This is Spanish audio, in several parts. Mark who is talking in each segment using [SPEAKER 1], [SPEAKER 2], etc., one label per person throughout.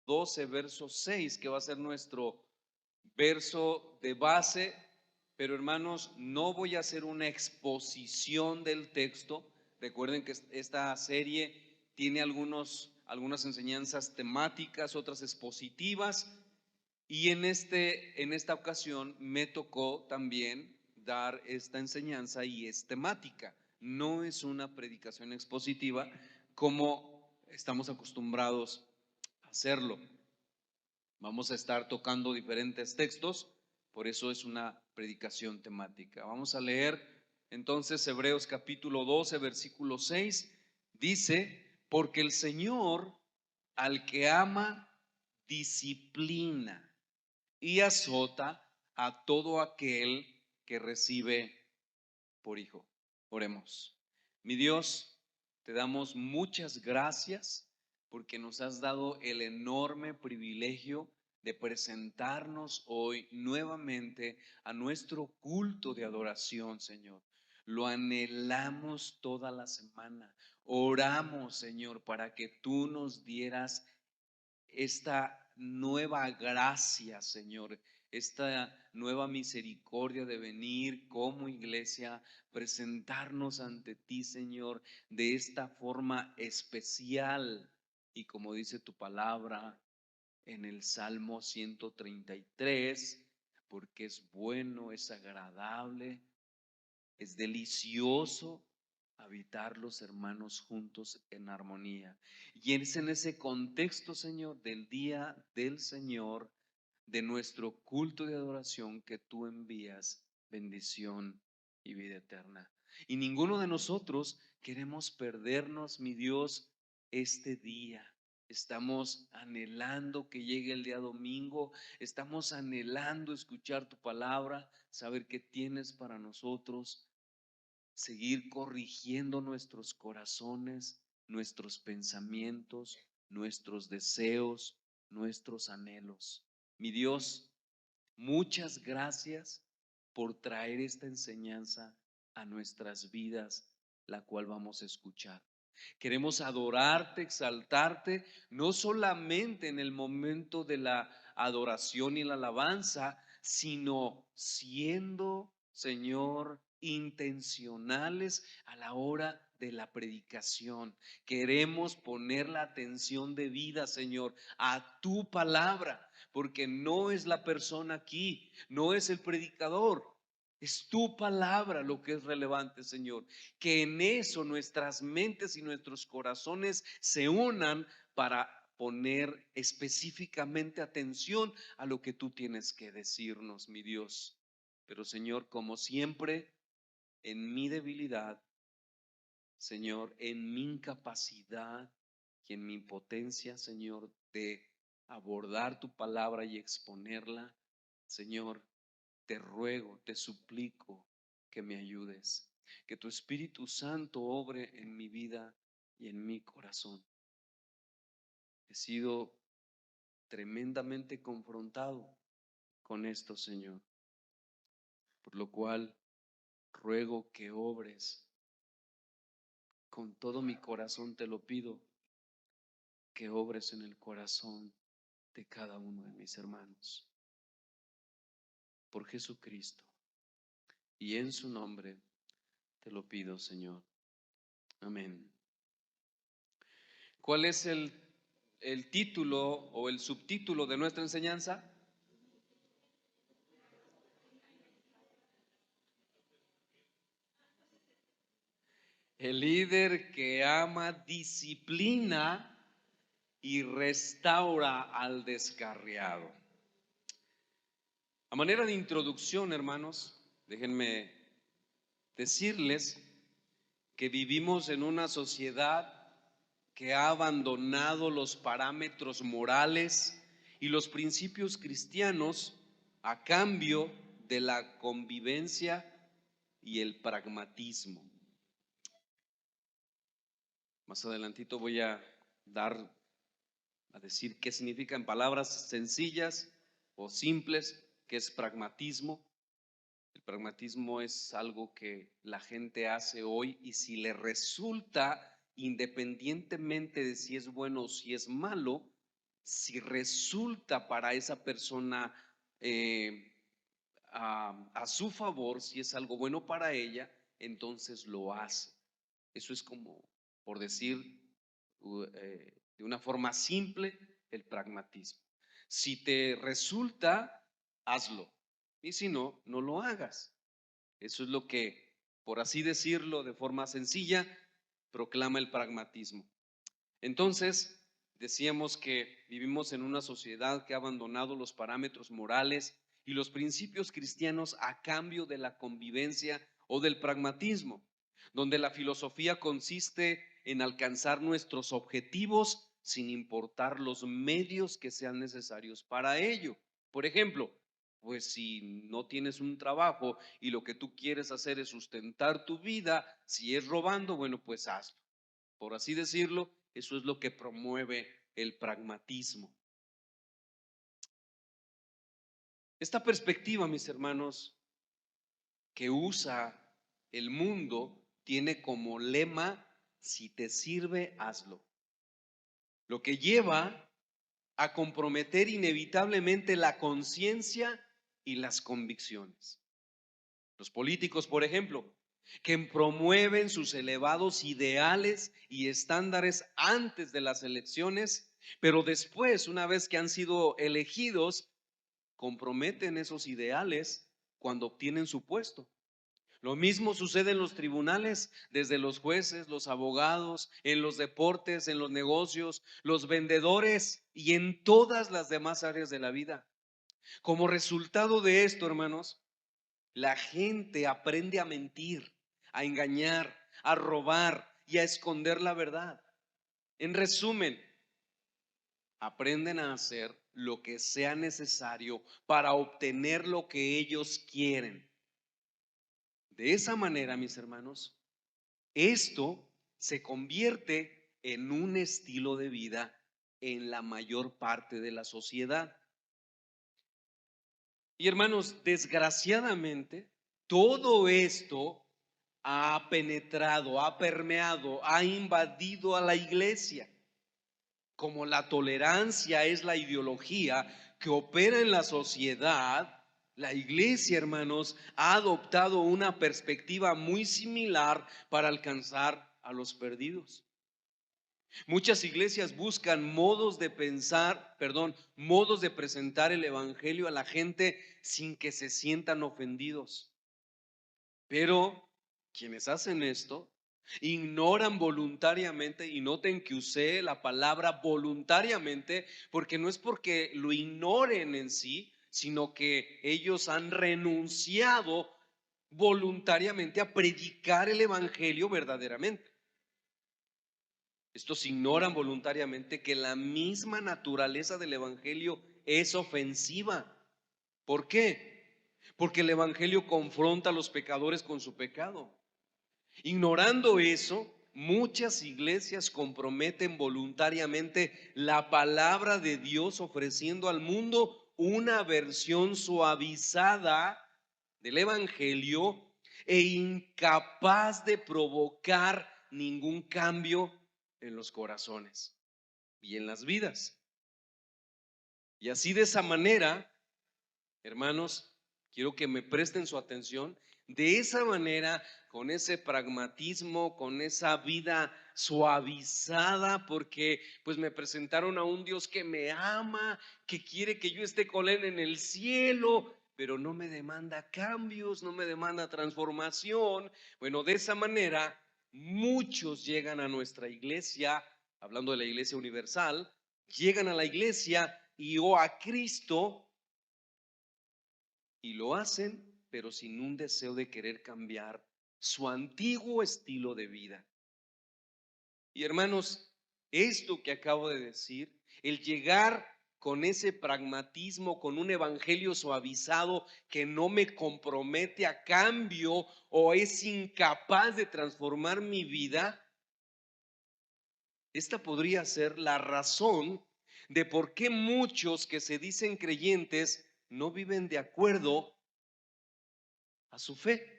[SPEAKER 1] 12, verso 6, que va a ser nuestro verso de base. Pero hermanos, no voy a hacer una exposición del texto. Recuerden que esta serie tiene algunas enseñanzas temáticas, otras expositivas. Y en esta ocasión me tocó también dar esta enseñanza y es temática. No es una predicación expositiva como estamos acostumbrados a hacerlo. Vamos a estar tocando diferentes textos, por eso es una predicación temática. Vamos a leer entonces Hebreos capítulo 12, versículo 6. Dice, porque el Señor al que ama disciplina y azota a todo aquel que recibe por hijo. Oremos. Mi Dios, te damos muchas gracias porque nos has dado el enorme privilegio de presentarnos hoy nuevamente a nuestro culto de adoración, Señor. Lo anhelamos toda la semana. Oramos, Señor, para que tú nos dieras esta nueva gracia, Señor, esta nueva misericordia de venir como iglesia, presentarnos ante ti, Señor, de esta forma especial. Y como dice tu palabra en el Salmo 133, porque es bueno, es agradable, es delicioso habitar los hermanos juntos en armonía. Y es en ese contexto, Señor, del día del Señor, de nuestro culto de adoración, que tú envías bendición y vida eterna. Y ninguno de nosotros queremos perdernos, mi Dios, este día. Estamos anhelando que llegue el día domingo, estamos anhelando escuchar tu palabra, saber qué tienes para nosotros, seguir corrigiendo nuestros corazones, nuestros pensamientos, nuestros deseos, nuestros anhelos. Mi Dios, muchas gracias por traer esta enseñanza a nuestras vidas, la cual vamos a escuchar. Queremos adorarte, exaltarte, no solamente en el momento de la adoración y la alabanza, sino siendo, Señor, intencionales a la hora de la predicación. Queremos poner la atención de vida, Señor, a tu palabra, porque no es la persona aquí, no es el predicador. Es tu palabra lo que es relevante, Señor. Que en eso nuestras mentes y nuestros corazones se unan para poner específicamente atención a lo que tú tienes que decirnos, mi Dios. Pero, Señor, como siempre, en mi debilidad, Señor, en mi incapacidad y en mi impotencia, Señor, de abordar tu palabra y exponerla, Señor, te ruego, te suplico que me ayudes, que tu Espíritu Santo obre en mi vida y en mi corazón. He sido tremendamente confrontado con esto, Señor, por lo cual ruego que obres. Con todo mi corazón te lo pido, que obres en el corazón de cada uno de mis hermanos. Por Jesucristo y en su nombre te lo pido, Señor. Amén. ¿Cuál es el título o el subtítulo de nuestra enseñanza? El líder que ama, disciplina y restaura al descarriado. A manera de introducción, hermanos, déjenme decirles que vivimos en una sociedad que ha abandonado los parámetros morales y los principios cristianos a cambio de la convivencia y el pragmatismo. Más adelantito voy a decir qué significa en palabras sencillas o simples, qué es pragmatismo. El pragmatismo es algo que la gente hace hoy y si le resulta, independientemente de si es bueno o si es malo, si resulta para esa persona a su favor, si es algo bueno para ella, entonces lo hace. Eso es como, por decir de una forma simple, el pragmatismo. Si te resulta, hazlo. Y si no, no lo hagas. Eso es lo que, por así decirlo, de forma sencilla, proclama el pragmatismo. Entonces, decíamos que vivimos en una sociedad que ha abandonado los parámetros morales y los principios cristianos a cambio de la convivencia o del pragmatismo, donde la filosofía consiste en alcanzar nuestros objetivos sin importar los medios que sean necesarios para ello. Por ejemplo, pues si no tienes un trabajo y lo que tú quieres hacer es sustentar tu vida, si es robando, bueno, pues hazlo. Por así decirlo, eso es lo que promueve el pragmatismo. Esta perspectiva, mis hermanos, que usa el mundo, tiene como lema: si te sirve, hazlo. Lo que lleva a comprometer inevitablemente la conciencia y las convicciones. Los políticos, por ejemplo, que promueven sus elevados ideales y estándares antes de las elecciones, pero después, una vez que han sido elegidos, comprometen esos ideales cuando obtienen su puesto. Lo mismo sucede en los tribunales, desde los jueces, los abogados, en los deportes, en los negocios, los vendedores y en todas las demás áreas de la vida. Como resultado de esto, hermanos, la gente aprende a mentir, a engañar, a robar y a esconder la verdad. En resumen, aprenden a hacer lo que sea necesario para obtener lo que ellos quieren. De esa manera, mis hermanos, esto se convierte en un estilo de vida en la mayor parte de la sociedad. Y hermanos, desgraciadamente, todo esto ha penetrado, ha permeado, ha invadido a la iglesia. Como la tolerancia es la ideología que opera en la sociedad, la iglesia, hermanos, ha adoptado una perspectiva muy similar para alcanzar a los perdidos. Muchas iglesias buscan modos de pensar, modos de presentar el evangelio a la gente sin que se sientan ofendidos. Pero quienes hacen esto ignoran voluntariamente, y noten que usé la palabra voluntariamente, porque no es porque lo ignoren en sí, sino que ellos han renunciado voluntariamente a predicar el evangelio verdaderamente. Estos ignoran voluntariamente que la misma naturaleza del evangelio es ofensiva. ¿Por qué? Porque el evangelio confronta a los pecadores con su pecado. Ignorando eso, muchas iglesias comprometen voluntariamente la palabra de Dios, ofreciendo al mundo una versión suavizada del evangelio e incapaz de provocar ningún cambio en los corazones y en las vidas. Y así, de esa manera, hermanos, quiero que me presten su atención. De esa manera, con ese pragmatismo, con esa vida suavizada, porque pues me presentaron a un Dios que me ama, que quiere que yo esté con Él en el cielo, pero no me demanda cambios, no me demanda transformación. Bueno, de esa manera, muchos llegan a nuestra iglesia, hablando de la iglesia universal, llegan a la iglesia o a Cristo, y lo hacen, pero sin un deseo de querer cambiar su antiguo estilo de vida. Y hermanos, esto que acabo de decir, el llegar con ese pragmatismo, con un evangelio suavizado que no me compromete a cambio o es incapaz de transformar mi vida, esta podría ser la razón de por qué muchos que se dicen creyentes no viven de acuerdo a su fe.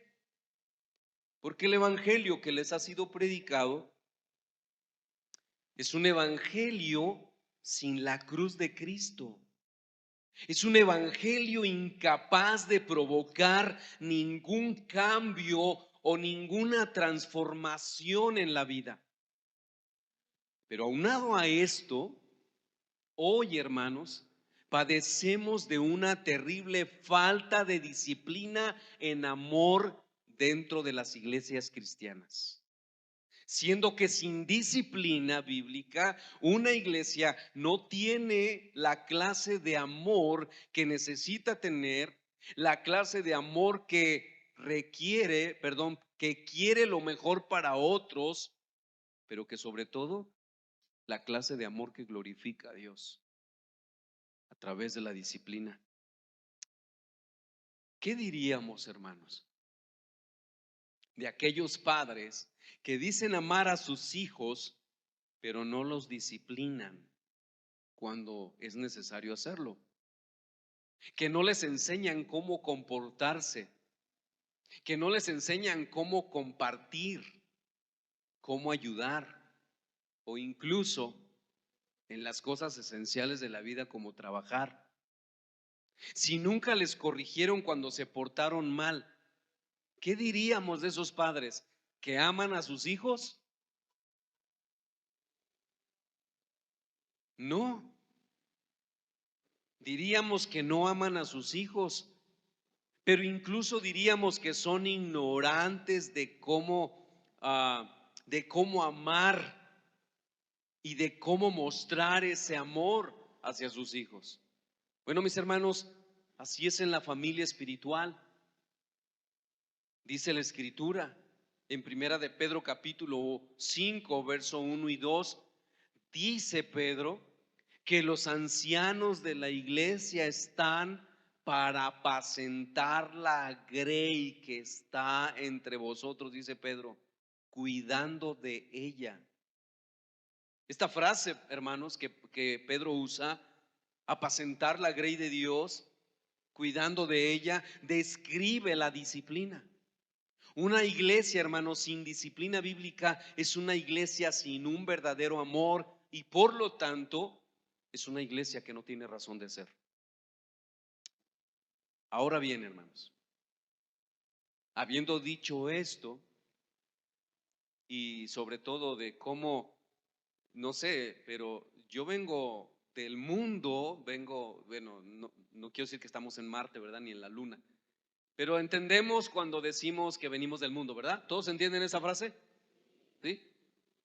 [SPEAKER 1] Porque el evangelio que les ha sido predicado es un evangelio sin la cruz de Cristo. Es un evangelio incapaz de provocar ningún cambio o ninguna transformación en la vida. Pero aunado a esto, hoy, hermanos, padecemos de una terrible falta de disciplina en amor dentro de las iglesias cristianas. Siendo que sin disciplina bíblica, una iglesia no tiene la clase de amor que necesita tener, la clase de amor que requiere, que quiere lo mejor para otros, pero que sobre todo la clase de amor que glorifica a Dios a través de la disciplina. ¿Qué diríamos, hermanos, de aquellos padres que dicen amar a sus hijos, pero no los disciplinan cuando es necesario hacerlo? Que no les enseñan cómo comportarse, que no les enseñan cómo compartir, cómo ayudar, o incluso en las cosas esenciales de la vida como trabajar. Si nunca les corrigieron cuando se portaron mal, ¿qué diríamos de esos padres? ¿Que aman a sus hijos? No, diríamos que no aman a sus hijos, pero incluso diríamos que son ignorantes de cómo amar y de cómo mostrar ese amor hacia sus hijos. Bueno, mis hermanos, así es en la familia espiritual. Dice la Escritura en Primera de Pedro capítulo 5, verso 1 y 2, dice Pedro que los ancianos de la iglesia están para apacentar la grey que está entre vosotros, dice Pedro, cuidando de ella. Esta frase, hermanos, que Pedro usa, apacentar la grey de Dios, cuidando de ella, describe la disciplina. Una iglesia, hermanos, sin disciplina bíblica es una iglesia sin un verdadero amor y por lo tanto es una iglesia que no tiene razón de ser. Ahora bien, hermanos, habiendo dicho esto y sobre todo de cómo, no sé, pero yo vengo del mundo, bueno, no quiero decir que estamos en Marte, ¿verdad? Ni en la Luna. Pero entendemos cuando decimos que venimos del mundo, ¿verdad? ¿Todos entienden esa frase? ¿Sí?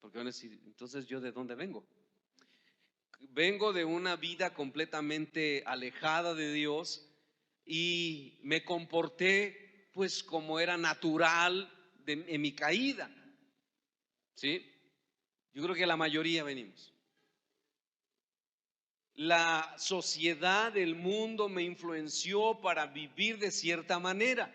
[SPEAKER 1] Porque van a decir, entonces ¿yo de dónde vengo? Vengo de una vida completamente alejada de Dios y me comporté pues como era natural en mi caída. ¿Sí? Yo creo que la mayoría venimos. La sociedad del mundo me influenció para vivir de cierta manera.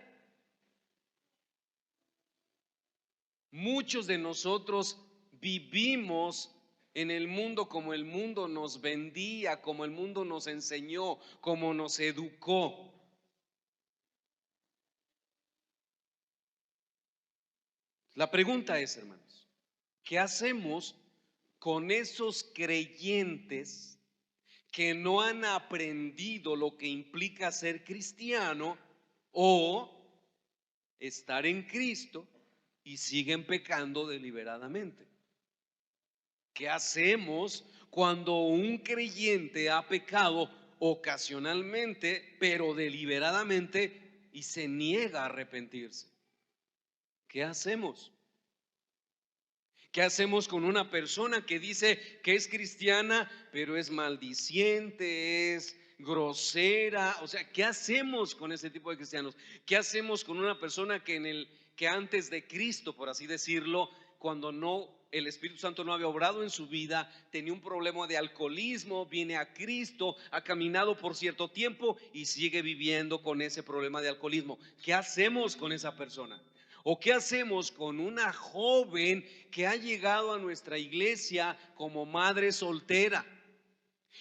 [SPEAKER 1] Muchos de nosotros vivimos en el mundo como el mundo nos vendía, como el mundo nos enseñó, como nos educó. La pregunta es, hermanos, ¿qué hacemos con esos creyentes que no han aprendido lo que implica ser cristiano o estar en Cristo y siguen pecando deliberadamente? ¿Qué hacemos cuando un creyente ha pecado ocasionalmente, pero deliberadamente y se niega a arrepentirse? ¿Qué hacemos? ¿Qué hacemos con una persona que dice que es cristiana, pero es maldiciente, es grosera? O sea, ¿qué hacemos con ese tipo de cristianos? ¿Qué hacemos con una persona que antes de Cristo, por así decirlo, cuando el Espíritu Santo no había obrado en su vida, tenía un problema de alcoholismo, viene a Cristo, ha caminado por cierto tiempo y sigue viviendo con ese problema de alcoholismo? ¿Qué hacemos con esa persona? ¿O qué hacemos con una joven que ha llegado a nuestra iglesia como madre soltera?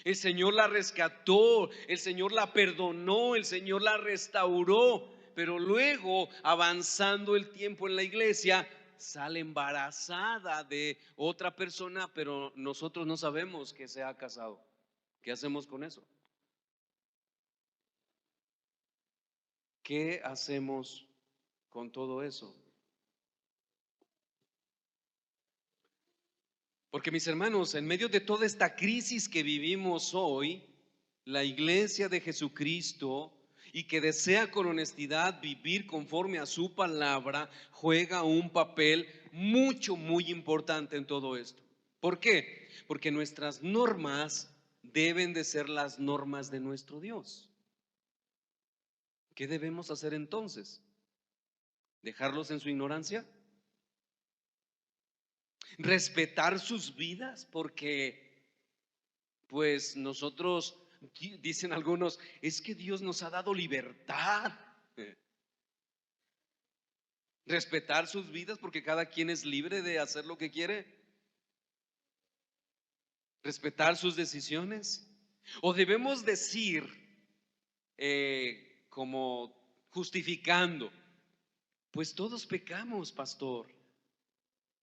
[SPEAKER 1] El Señor la rescató, el Señor la perdonó, el Señor la restauró, pero luego, avanzando el tiempo en la iglesia, sale embarazada de otra persona, pero nosotros no sabemos que se ha casado. ¿Qué hacemos con eso? ¿Qué hacemos con todo eso? Porque mis hermanos, en medio de toda esta crisis que vivimos hoy, la iglesia de Jesucristo y que desea con honestidad vivir conforme a su palabra, juega un papel muy importante en todo esto. ¿Por qué? Porque nuestras normas deben de ser las normas de nuestro Dios. ¿Qué debemos hacer entonces? ¿Dejarlos en su ignorancia? ¿Respetar sus vidas? Porque pues nosotros, dicen algunos, es que Dios nos ha dado libertad. Respetar sus vidas porque cada quien es libre de hacer lo que quiere. Respetar sus decisiones. O debemos decir, como justificando, pues todos pecamos, pastor.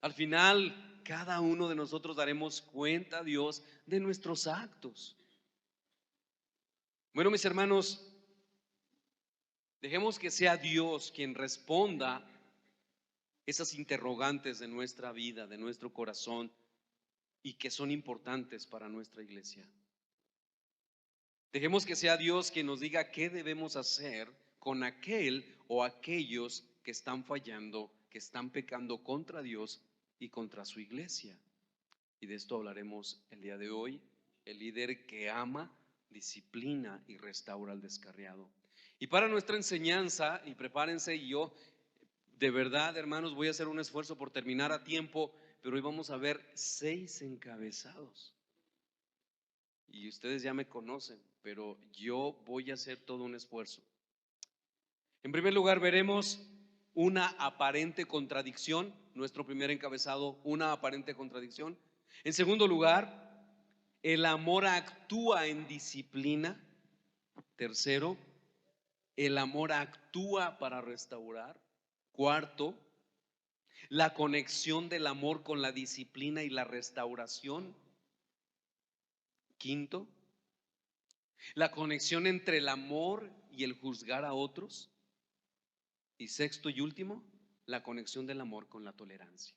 [SPEAKER 1] Al final, cada uno de nosotros daremos cuenta a Dios de nuestros actos. Bueno, mis hermanos, dejemos que sea Dios quien responda esas interrogantes de nuestra vida, de nuestro corazón, y que son importantes para nuestra iglesia. Dejemos que sea Dios quien nos diga qué debemos hacer con aquel o aquellos que están fallando, que están pecando contra Dios y contra su iglesia. Y de esto hablaremos el día de hoy. El líder que ama, disciplina y restaura al descarriado. Y para nuestra enseñanza, y prepárense, y yo de verdad, hermanos, voy a hacer un esfuerzo por terminar a tiempo, pero hoy vamos a ver 6 encabezados. Y ustedes ya me conocen, pero yo voy a hacer todo un esfuerzo. En primer lugar, veremos una aparente contradicción. Nuestro primer encabezado, una aparente contradicción. En segundo lugar, el amor actúa en disciplina. Tercero, el amor actúa para restaurar. Cuarto, la conexión del amor con la disciplina y la restauración. Quinto, la conexión entre el amor y el juzgar a otros. Y sexto y último, la conexión del amor con la tolerancia.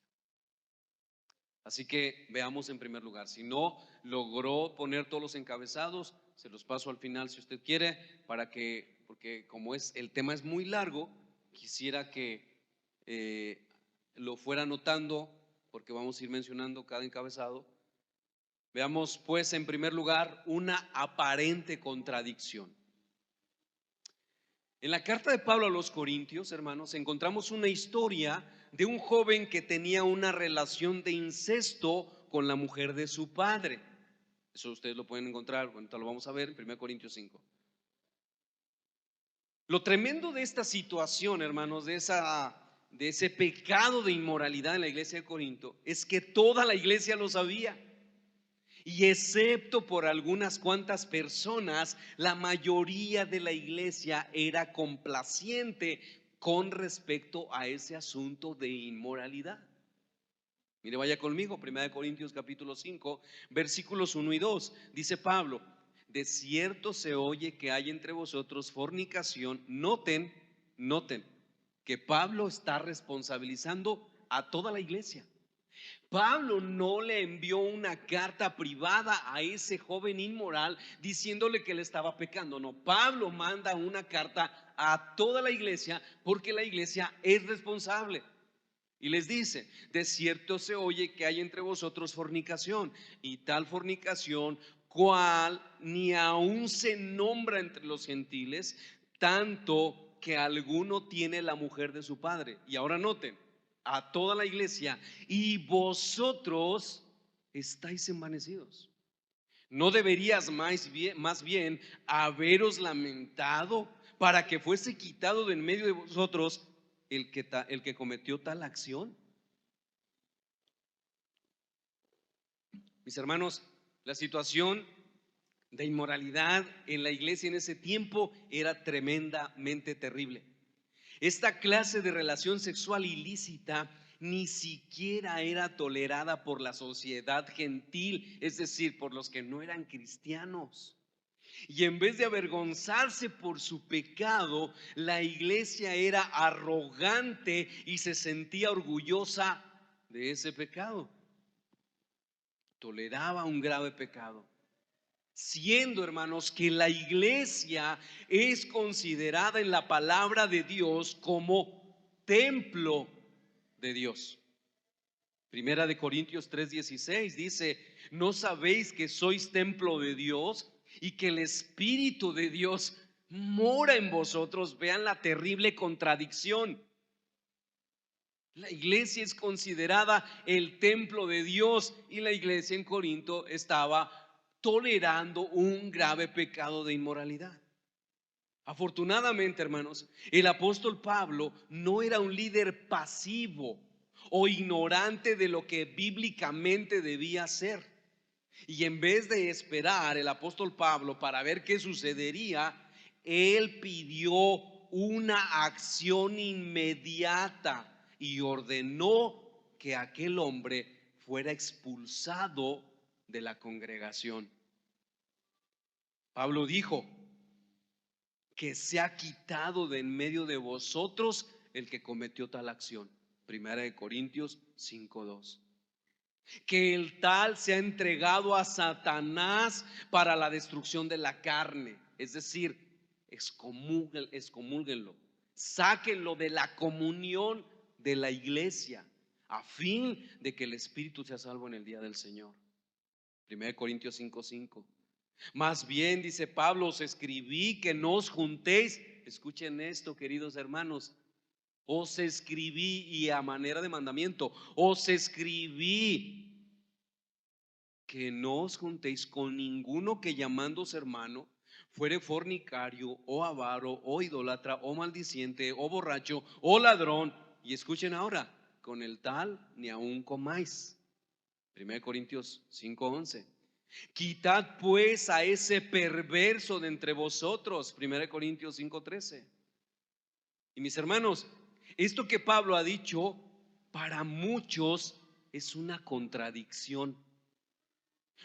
[SPEAKER 1] Así que veamos en primer lugar. Si no logró poner todos los encabezados, se los paso al final si usted quiere, porque como el tema es muy largo, quisiera que lo fuera anotando, porque vamos a ir mencionando cada encabezado. Veamos pues en primer lugar una aparente contradicción. En la carta de Pablo a los Corintios, hermanos, encontramos una historia de un joven que tenía una relación de incesto con la mujer de su padre. Eso ustedes lo pueden encontrar, ahorita lo vamos a ver en 1 Corintios 5. Lo tremendo de esta situación, hermanos, de ese pecado de inmoralidad en la iglesia de Corinto, es que toda la iglesia lo sabía. Y excepto por algunas cuantas personas, la mayoría de la iglesia era complaciente con respecto a ese asunto de inmoralidad. Mire, vaya conmigo, 1 Corintios capítulo 5, versículos 1 y 2. Dice Pablo: de cierto se oye que hay entre vosotros fornicación. Noten que Pablo está responsabilizando a toda la iglesia. Pablo no le envió una carta privada a ese joven inmoral diciéndole que él estaba pecando. No, Pablo manda una carta a toda la iglesia porque la iglesia es responsable. Y les dice: de cierto se oye que hay entre vosotros fornicación, y tal fornicación cual ni aún se nombra entre los gentiles, tanto que alguno tiene la mujer de su padre. Y ahora noten, a toda la iglesia: y vosotros estáis envanecidos. ¿No deberías más bien haberos lamentado para que fuese quitado de en medio de vosotros el que cometió tal acción? Mis hermanos, la situación de inmoralidad en la iglesia en ese tiempo era tremendamente terrible. Esta clase de relación sexual ilícita ni siquiera era tolerada por la sociedad gentil, es decir, por los que no eran cristianos. Y en vez de avergonzarse por su pecado, la iglesia era arrogante y se sentía orgullosa de ese pecado. Toleraba un grave pecado, siendo, hermanos, que la iglesia es considerada en la palabra de Dios como templo de Dios. Primera de Corintios 3:16 dice: ¿no sabéis que sois templo de Dios y que el Espíritu de Dios mora en vosotros? Vean la terrible contradicción. La iglesia es considerada el templo de Dios y la iglesia en Corinto estaba tolerando un grave pecado de inmoralidad. Afortunadamente, hermanos, el apóstol Pablo no era un líder pasivo o ignorante de lo que bíblicamente debía ser. Y en vez de esperar el apóstol Pablo para ver qué sucedería, él pidió una acción inmediata y ordenó que aquel hombre fuera expulsado de la congregación. Pablo dijo: que se ha quitado de en medio de vosotros el que cometió tal acción. Primera de Corintios 5:2. Que el tal se ha entregado a Satanás para la destrucción de la carne. Es decir, excomúlguenlo, sáquenlo de la comunión de la iglesia, a fin de que el espíritu sea salvo en el día del Señor. Primera de Corintios 5:5. Más bien, dice Pablo, os escribí que no os juntéis. Escuchen esto, queridos hermanos. Os escribí, y a manera de mandamiento, os escribí que no os juntéis con ninguno que, llamándose hermano, fuere fornicario o avaro o idólatra o maldiciente o borracho o ladrón. Y escuchen ahora: con el tal ni aun comáis. 1 Corintios 5:11. Quitad pues a ese perverso de entre vosotros. 1 Corintios 5:13. Y mis hermanos, esto que Pablo ha dicho para muchos es una contradicción.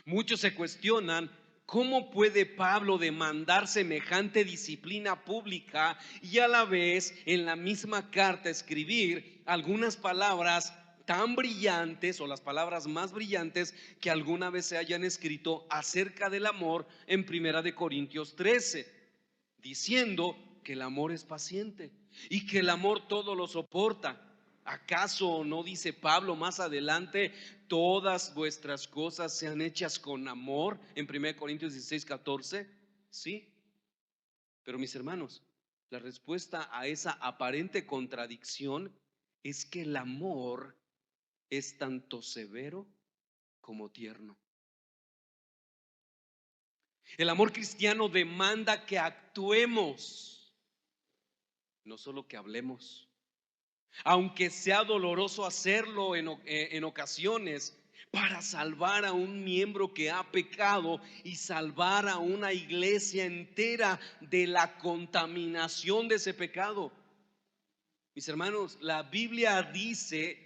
[SPEAKER 1] Muchos se cuestionan: ¿cómo puede Pablo demandar semejante disciplina pública y a la vez en la misma carta escribir algunas palabras tan brillantes, o las palabras más brillantes que alguna vez se hayan escrito acerca del amor, en Primera de Corintios 13, diciendo que el amor es paciente y que el amor todo lo soporta? ¿Acaso no dice Pablo más adelante: todas vuestras cosas sean hechas con amor, en 1 Corintios 16:14? Sí. Pero mis hermanos, la respuesta a esa aparente contradicción es que el amor es tanto severo como tierno. El amor cristiano demanda que actuemos, no solo que hablemos. Aunque sea doloroso hacerlo en ocasiones, para salvar a un miembro que ha pecado y salvar a una iglesia entera de la contaminación de ese pecado. Mis hermanos, la Biblia dice: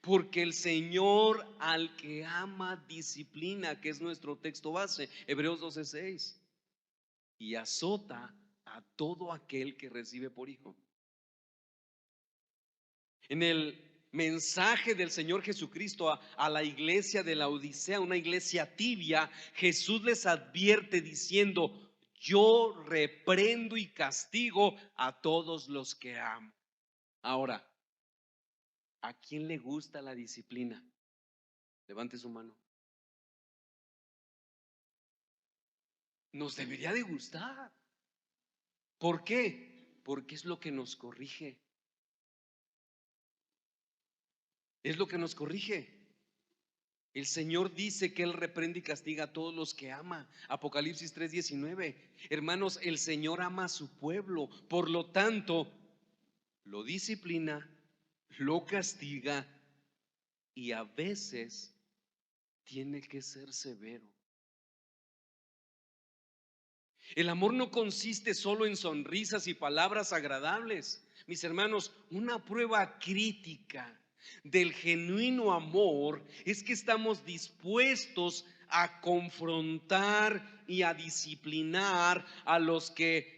[SPEAKER 1] porque el Señor al que ama disciplina, que es nuestro texto base, Hebreos 12:6, y azota a todo aquel que recibe por hijo. En el mensaje del Señor Jesucristo a la iglesia de la Odisea, una iglesia tibia, Jesús les advierte diciendo: yo reprendo y castigo a todos los que amo. Ahora, ¿a quién le gusta la disciplina? Levante su mano. Nos debería de gustar. ¿Por qué? Porque es lo que nos corrige. Es lo que nos corrige. El Señor dice que Él reprende y castiga a todos los que ama. Apocalipsis 3:19. Hermanos, el Señor ama a su pueblo, por lo tanto, lo disciplina, lo castiga y a veces tiene que ser severo. El amor no consiste solo en sonrisas y palabras agradables. Mis hermanos, una prueba crítica del genuino amor es que estamos dispuestos a confrontar y a disciplinar a los que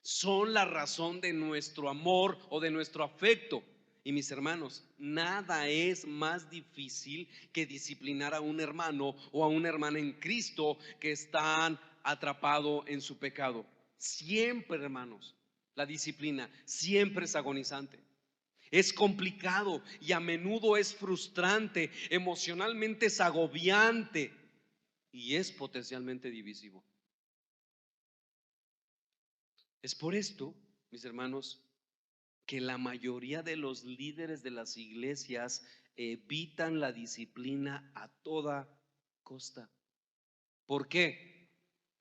[SPEAKER 1] son la razón de nuestro amor o de nuestro afecto. Y mis hermanos, nada es más difícil que disciplinar a un hermano o a una hermana en Cristo que están atrapados en su pecado. Siempre, hermanos, la disciplina siempre es agonizante. Es complicado y a menudo es frustrante, emocionalmente es agobiante y es potencialmente divisivo. Es por esto, mis hermanos, que la mayoría de los líderes de las iglesias evitan la disciplina a toda costa. ¿Por qué?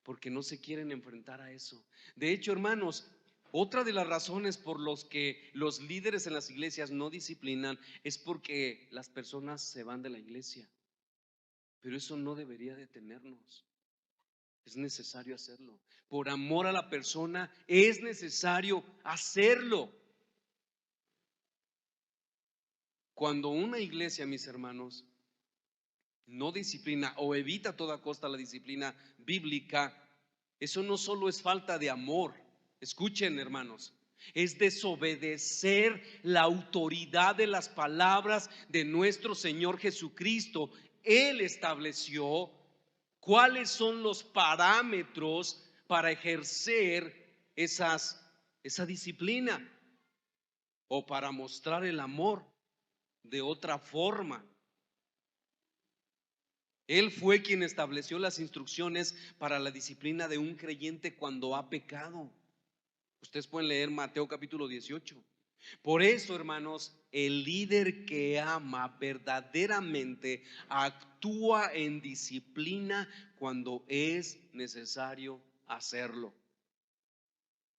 [SPEAKER 1] Porque no se quieren enfrentar a eso. De hecho, hermanos, otra de las razones por los que los líderes en las iglesias no disciplinan es porque las personas se van de la iglesia. Pero eso no debería detenernos. Es necesario hacerlo. Por amor a la persona es necesario hacerlo. Cuando una iglesia, mis hermanos, no disciplina o evita a toda costa la disciplina bíblica, eso no solo es falta de amor. Escuchen, hermanos, es desobedecer la autoridad de las palabras de nuestro Señor Jesucristo. Él estableció cuáles son los parámetros para ejercer esa disciplina o para mostrar el amor de otra forma. Él fue quien estableció las instrucciones para la disciplina de un creyente cuando ha pecado. Ustedes pueden leer Mateo capítulo 18. Por eso, hermanos, el líder que ama verdaderamente actúa en disciplina cuando es necesario hacerlo,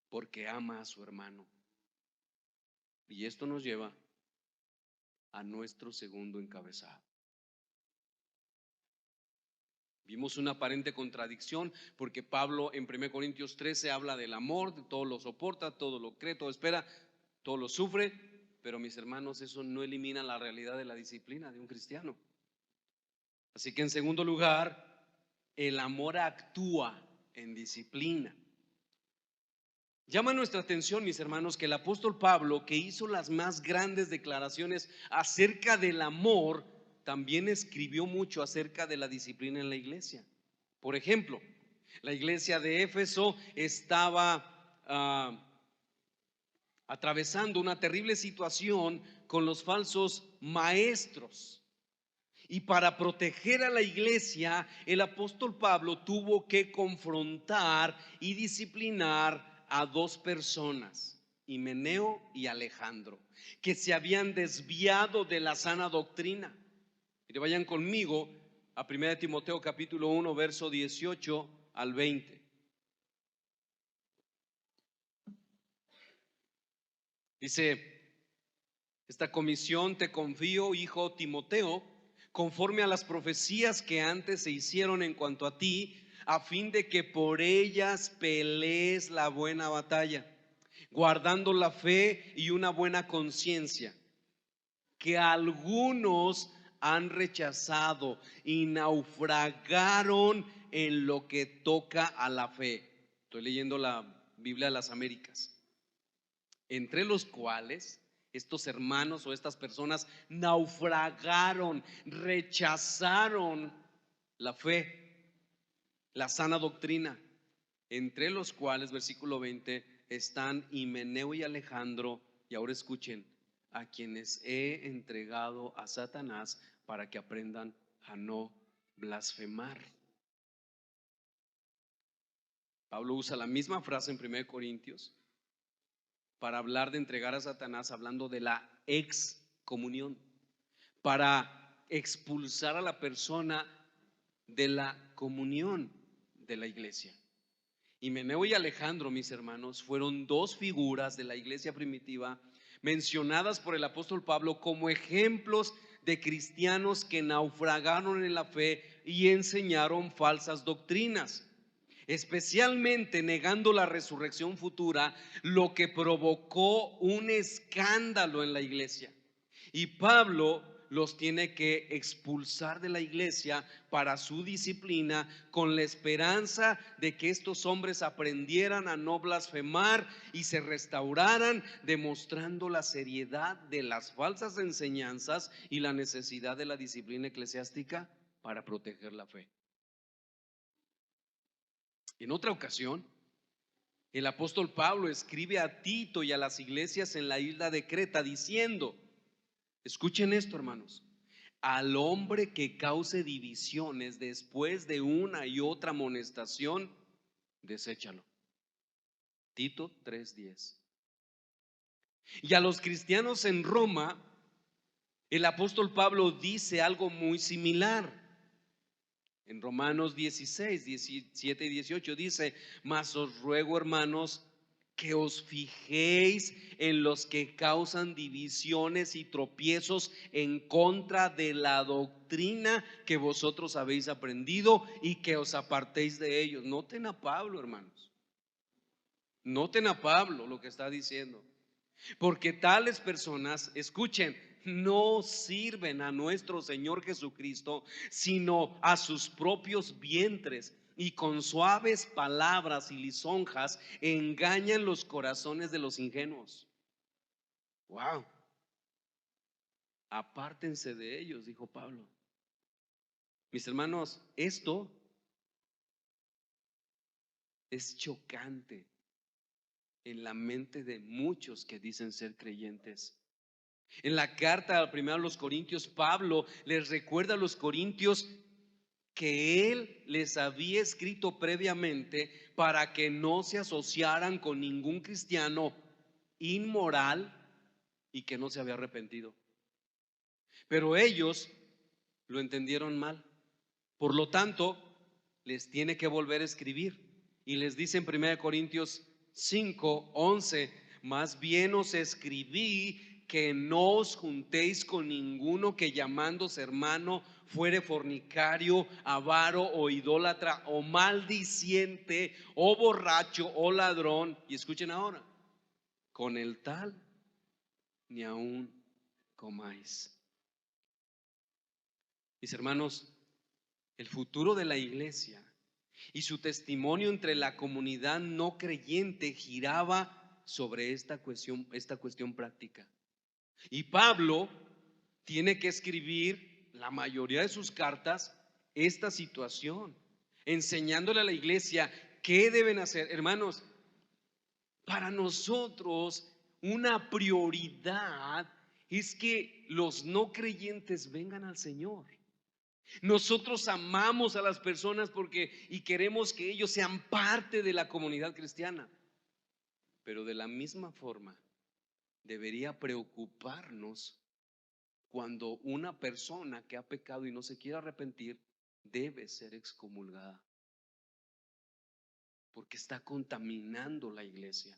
[SPEAKER 1] porque ama a su hermano. Y esto nos lleva a nuestro segundo encabezado. Vimos una aparente contradicción porque Pablo en 1 Corintios 13 habla del amor, de todo lo soporta, todo lo cree, todo espera, todo lo sufre. Pero mis hermanos, eso no elimina la realidad de la disciplina de un cristiano. Así que en segundo lugar, el amor actúa en disciplina. Llama nuestra atención, mis hermanos, que el apóstol Pablo, que hizo las más grandes declaraciones acerca del amor, también escribió mucho acerca de la disciplina en la iglesia. Por ejemplo, la iglesia de Éfeso estaba atravesando una terrible situación con los falsos maestros. Y para proteger a la iglesia, el apóstol Pablo tuvo que confrontar y disciplinar a dos personas, Himeneo y Alejandro, que se habían desviado de la sana doctrina. Y vayan conmigo a 1 Timoteo capítulo 1, verso 18 al 20. Dice: esta comisión te confío, hijo Timoteo, conforme a las profecías que antes se hicieron en cuanto a ti, a fin de que por ellas pelees la buena batalla, guardando la fe y una buena conciencia, que algunos han rechazado y naufragaron en lo que toca a la fe. Estoy leyendo la Biblia de las Américas. Entre los cuales estos hermanos o estas personas naufragaron, rechazaron la fe, la sana doctrina. Entre los cuales, versículo 20, están Himeneo y Alejandro. Y ahora escuchen: a quienes he entregado a Satanás para que aprendan a no blasfemar. Pablo usa la misma frase en 1 Corintios para hablar de entregar a Satanás, hablando de la excomunión, para expulsar a la persona de la comunión de la iglesia. Himeneo y Alejandro, mis hermanos, fueron dos figuras de la iglesia primitiva mencionadas por el apóstol Pablo como ejemplos de cristianos que naufragaron en la fe y enseñaron falsas doctrinas, especialmente negando la resurrección futura, lo que provocó un escándalo en la iglesia. Y Pablo los tiene que expulsar de la iglesia para su disciplina, con la esperanza de que estos hombres aprendieran a no blasfemar y se restauraran, demostrando la seriedad de las falsas enseñanzas y la necesidad de la disciplina eclesiástica para proteger la fe. En otra ocasión, el apóstol Pablo escribe a Tito y a las iglesias en la isla de Creta diciendo: escuchen esto, hermanos: al hombre que cause divisiones después de una y otra amonestación, deséchalo. Tito 3:10. Y a los cristianos en Roma, el apóstol Pablo dice algo muy similar. En Romanos 16, 17 y 18 dice: mas os ruego, hermanos, que os fijéis en los que causan divisiones y tropiezos en contra de la doctrina que vosotros habéis aprendido, y que os apartéis de ellos. Noten a Pablo, hermanos. Noten a Pablo lo que está diciendo. Porque tales personas, escuchen, no sirven a nuestro Señor Jesucristo, sino a sus propios vientres, y con suaves palabras y lisonjas engañan los corazones de los ingenuos. Wow. Apártense de ellos, dijo Pablo. Mis hermanos, esto es chocante en la mente de muchos que dicen ser creyentes. En la carta primero a los Corintios, Pablo les recuerda a los corintios que él les había escrito previamente para que no se asociaran con ningún cristiano inmoral y que no se había arrepentido. Pero ellos lo entendieron mal. Por lo tanto, les tiene que volver a escribir. Y les dice en 1 Corintios 5:11: más bien os escribí que no os juntéis con ninguno que, llamándose hermano, fuere fornicario, avaro o idólatra o maldiciente o borracho o ladrón. Y escuchen ahora: con el tal ni aún comáis. Mis hermanos, el futuro de la iglesia y su testimonio entre la comunidad no creyente giraba sobre esta cuestión práctica. Y Pablo tiene que escribir la mayoría de sus cartas esta situación, enseñándole a la iglesia qué deben hacer. Hermanos, para nosotros una prioridad es que los no creyentes vengan al Señor. Nosotros amamos a las personas y queremos que ellos sean parte de la comunidad cristiana. Pero de la misma forma debería preocuparnos cuando una persona que ha pecado y no se quiere arrepentir debe ser excomulgada, porque está contaminando la iglesia.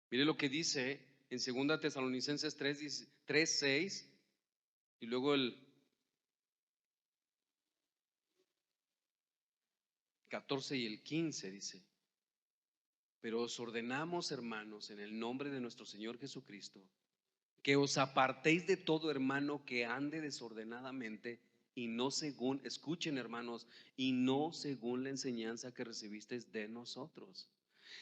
[SPEAKER 1] Mire lo que dice en 2 Tesalonicenses 3:6 y luego el 14 y el 15 dice: pero os ordenamos, hermanos, en el nombre de nuestro Señor Jesucristo, que os apartéis de todo hermano que ande desordenadamente y no según, escuchen hermanos, y no según la enseñanza que recibisteis de nosotros.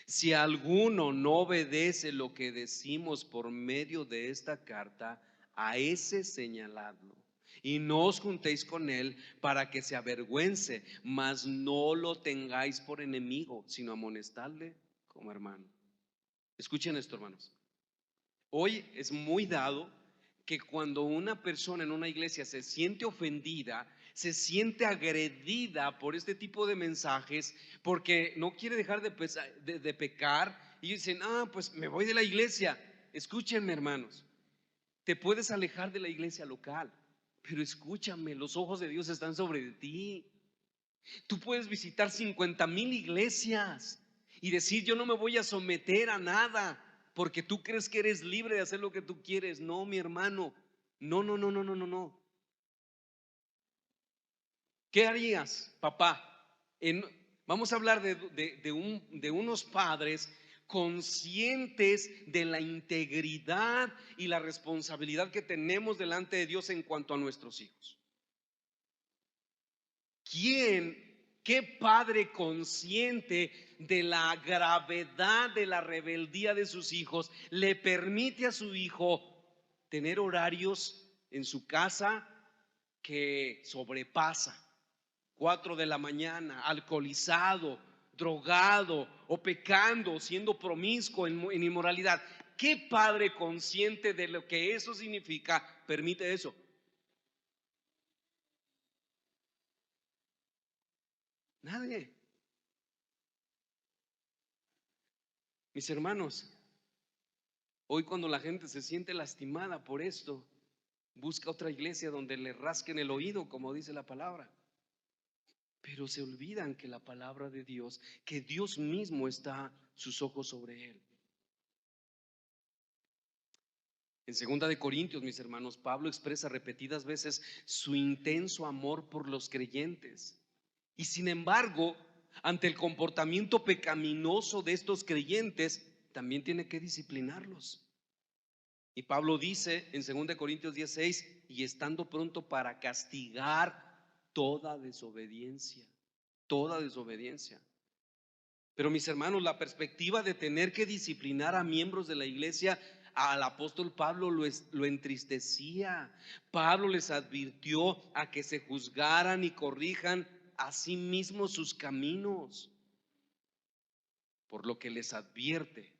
[SPEAKER 1] Si alguno no obedece lo que decimos por medio de esta carta, a ese señaladlo y no os juntéis con él para que se avergüence, mas no lo tengáis por enemigo, sino amonestadle como hermano. Escuchen esto, hermanos. Hoy es muy dado que cuando una persona en una iglesia se siente ofendida, se siente agredida por este tipo de mensajes, porque no quiere dejar de pecar, y dicen: pues me voy de la iglesia. Escúchenme, hermanos, te puedes alejar de la iglesia local, pero escúchame, los ojos de Dios están sobre ti. Tú puedes visitar 50,000 iglesias y decir: yo no me voy a someter a nada, porque tú crees que eres libre de hacer lo que tú quieres. No, mi hermano, no, no, no, no, no, no, no. ¿Qué harías, papá? Vamos a hablar de unos padres conscientes de la integridad y la responsabilidad que tenemos delante de Dios en cuanto a nuestros hijos. ¿Qué padre consciente de la gravedad de la rebeldía de sus hijos le permite a su hijo tener horarios en su casa que sobrepasa? 4 de la mañana, alcoholizado, drogado o pecando, siendo promiscuo en inmoralidad. ¿Qué padre consciente de lo que eso significa permite eso? Nadie. Mis hermanos, hoy cuando la gente se siente lastimada por esto, busca otra iglesia donde le rasquen el oído, como dice la palabra. Pero se olvidan que la palabra de Dios, que Dios mismo está sus ojos sobre él. En 2 Corintios, mis hermanos, Pablo expresa repetidas veces su intenso amor por los creyentes. Y sin embargo, ante el comportamiento pecaminoso de estos creyentes, también tiene que disciplinarlos. Y Pablo dice en 2 Corintios 16, y estando pronto para castigar toda desobediencia, toda desobediencia. Pero mis hermanos, la perspectiva de tener que disciplinar a miembros de la iglesia, al apóstol Pablo lo entristecía. Pablo les advirtió a que se juzgaran y corrijan a sí mismos sus caminos, por lo que les advierte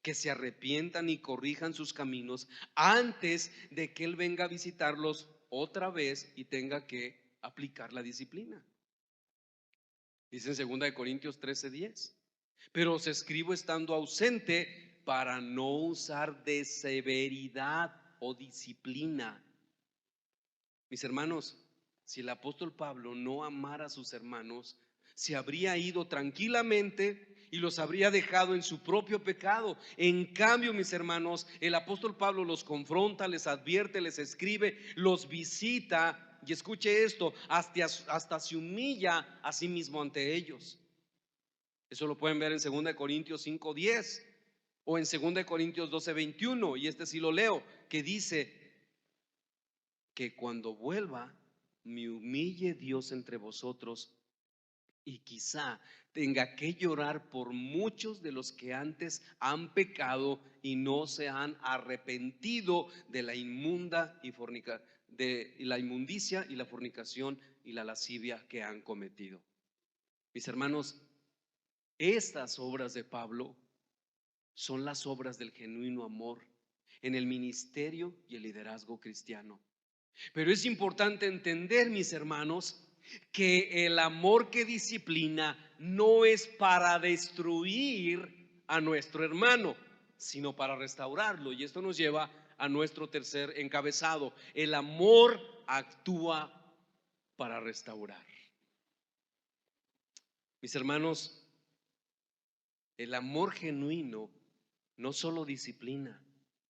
[SPEAKER 1] que se arrepientan y corrijan sus caminos antes de que Él venga a visitarlos otra vez y tenga que aplicar la disciplina. Dice en 2 Corintios 13:10, pero os escribo estando ausente para no usar de severidad o disciplina. Mis hermanos, si el apóstol Pablo no amara a sus hermanos, se habría ido tranquilamente y los habría dejado en su propio pecado. En cambio, mis hermanos, el apóstol Pablo los confronta, les advierte, les escribe, los visita. Y escuche esto, hasta se humilla a sí mismo ante ellos. Eso lo pueden ver en 2 Corintios 5:10 o en 2 Corintios 12:21. Y este sí lo leo, que dice que cuando vuelva me humille Dios entre vosotros y quizá tenga que llorar por muchos de los que antes han pecado y no se han arrepentido de la de la inmundicia y la fornicación y la lascivia que han cometido. Mis hermanos, estas obras de Pablo son las obras del genuino amor en el ministerio y el liderazgo cristiano. Pero es importante entender, mis hermanos, que el amor que disciplina no es para destruir a nuestro hermano, sino para restaurarlo. Y esto nos lleva a nuestro tercer encabezado. El amor actúa para restaurar. Mis hermanos, el amor genuino no solo disciplina,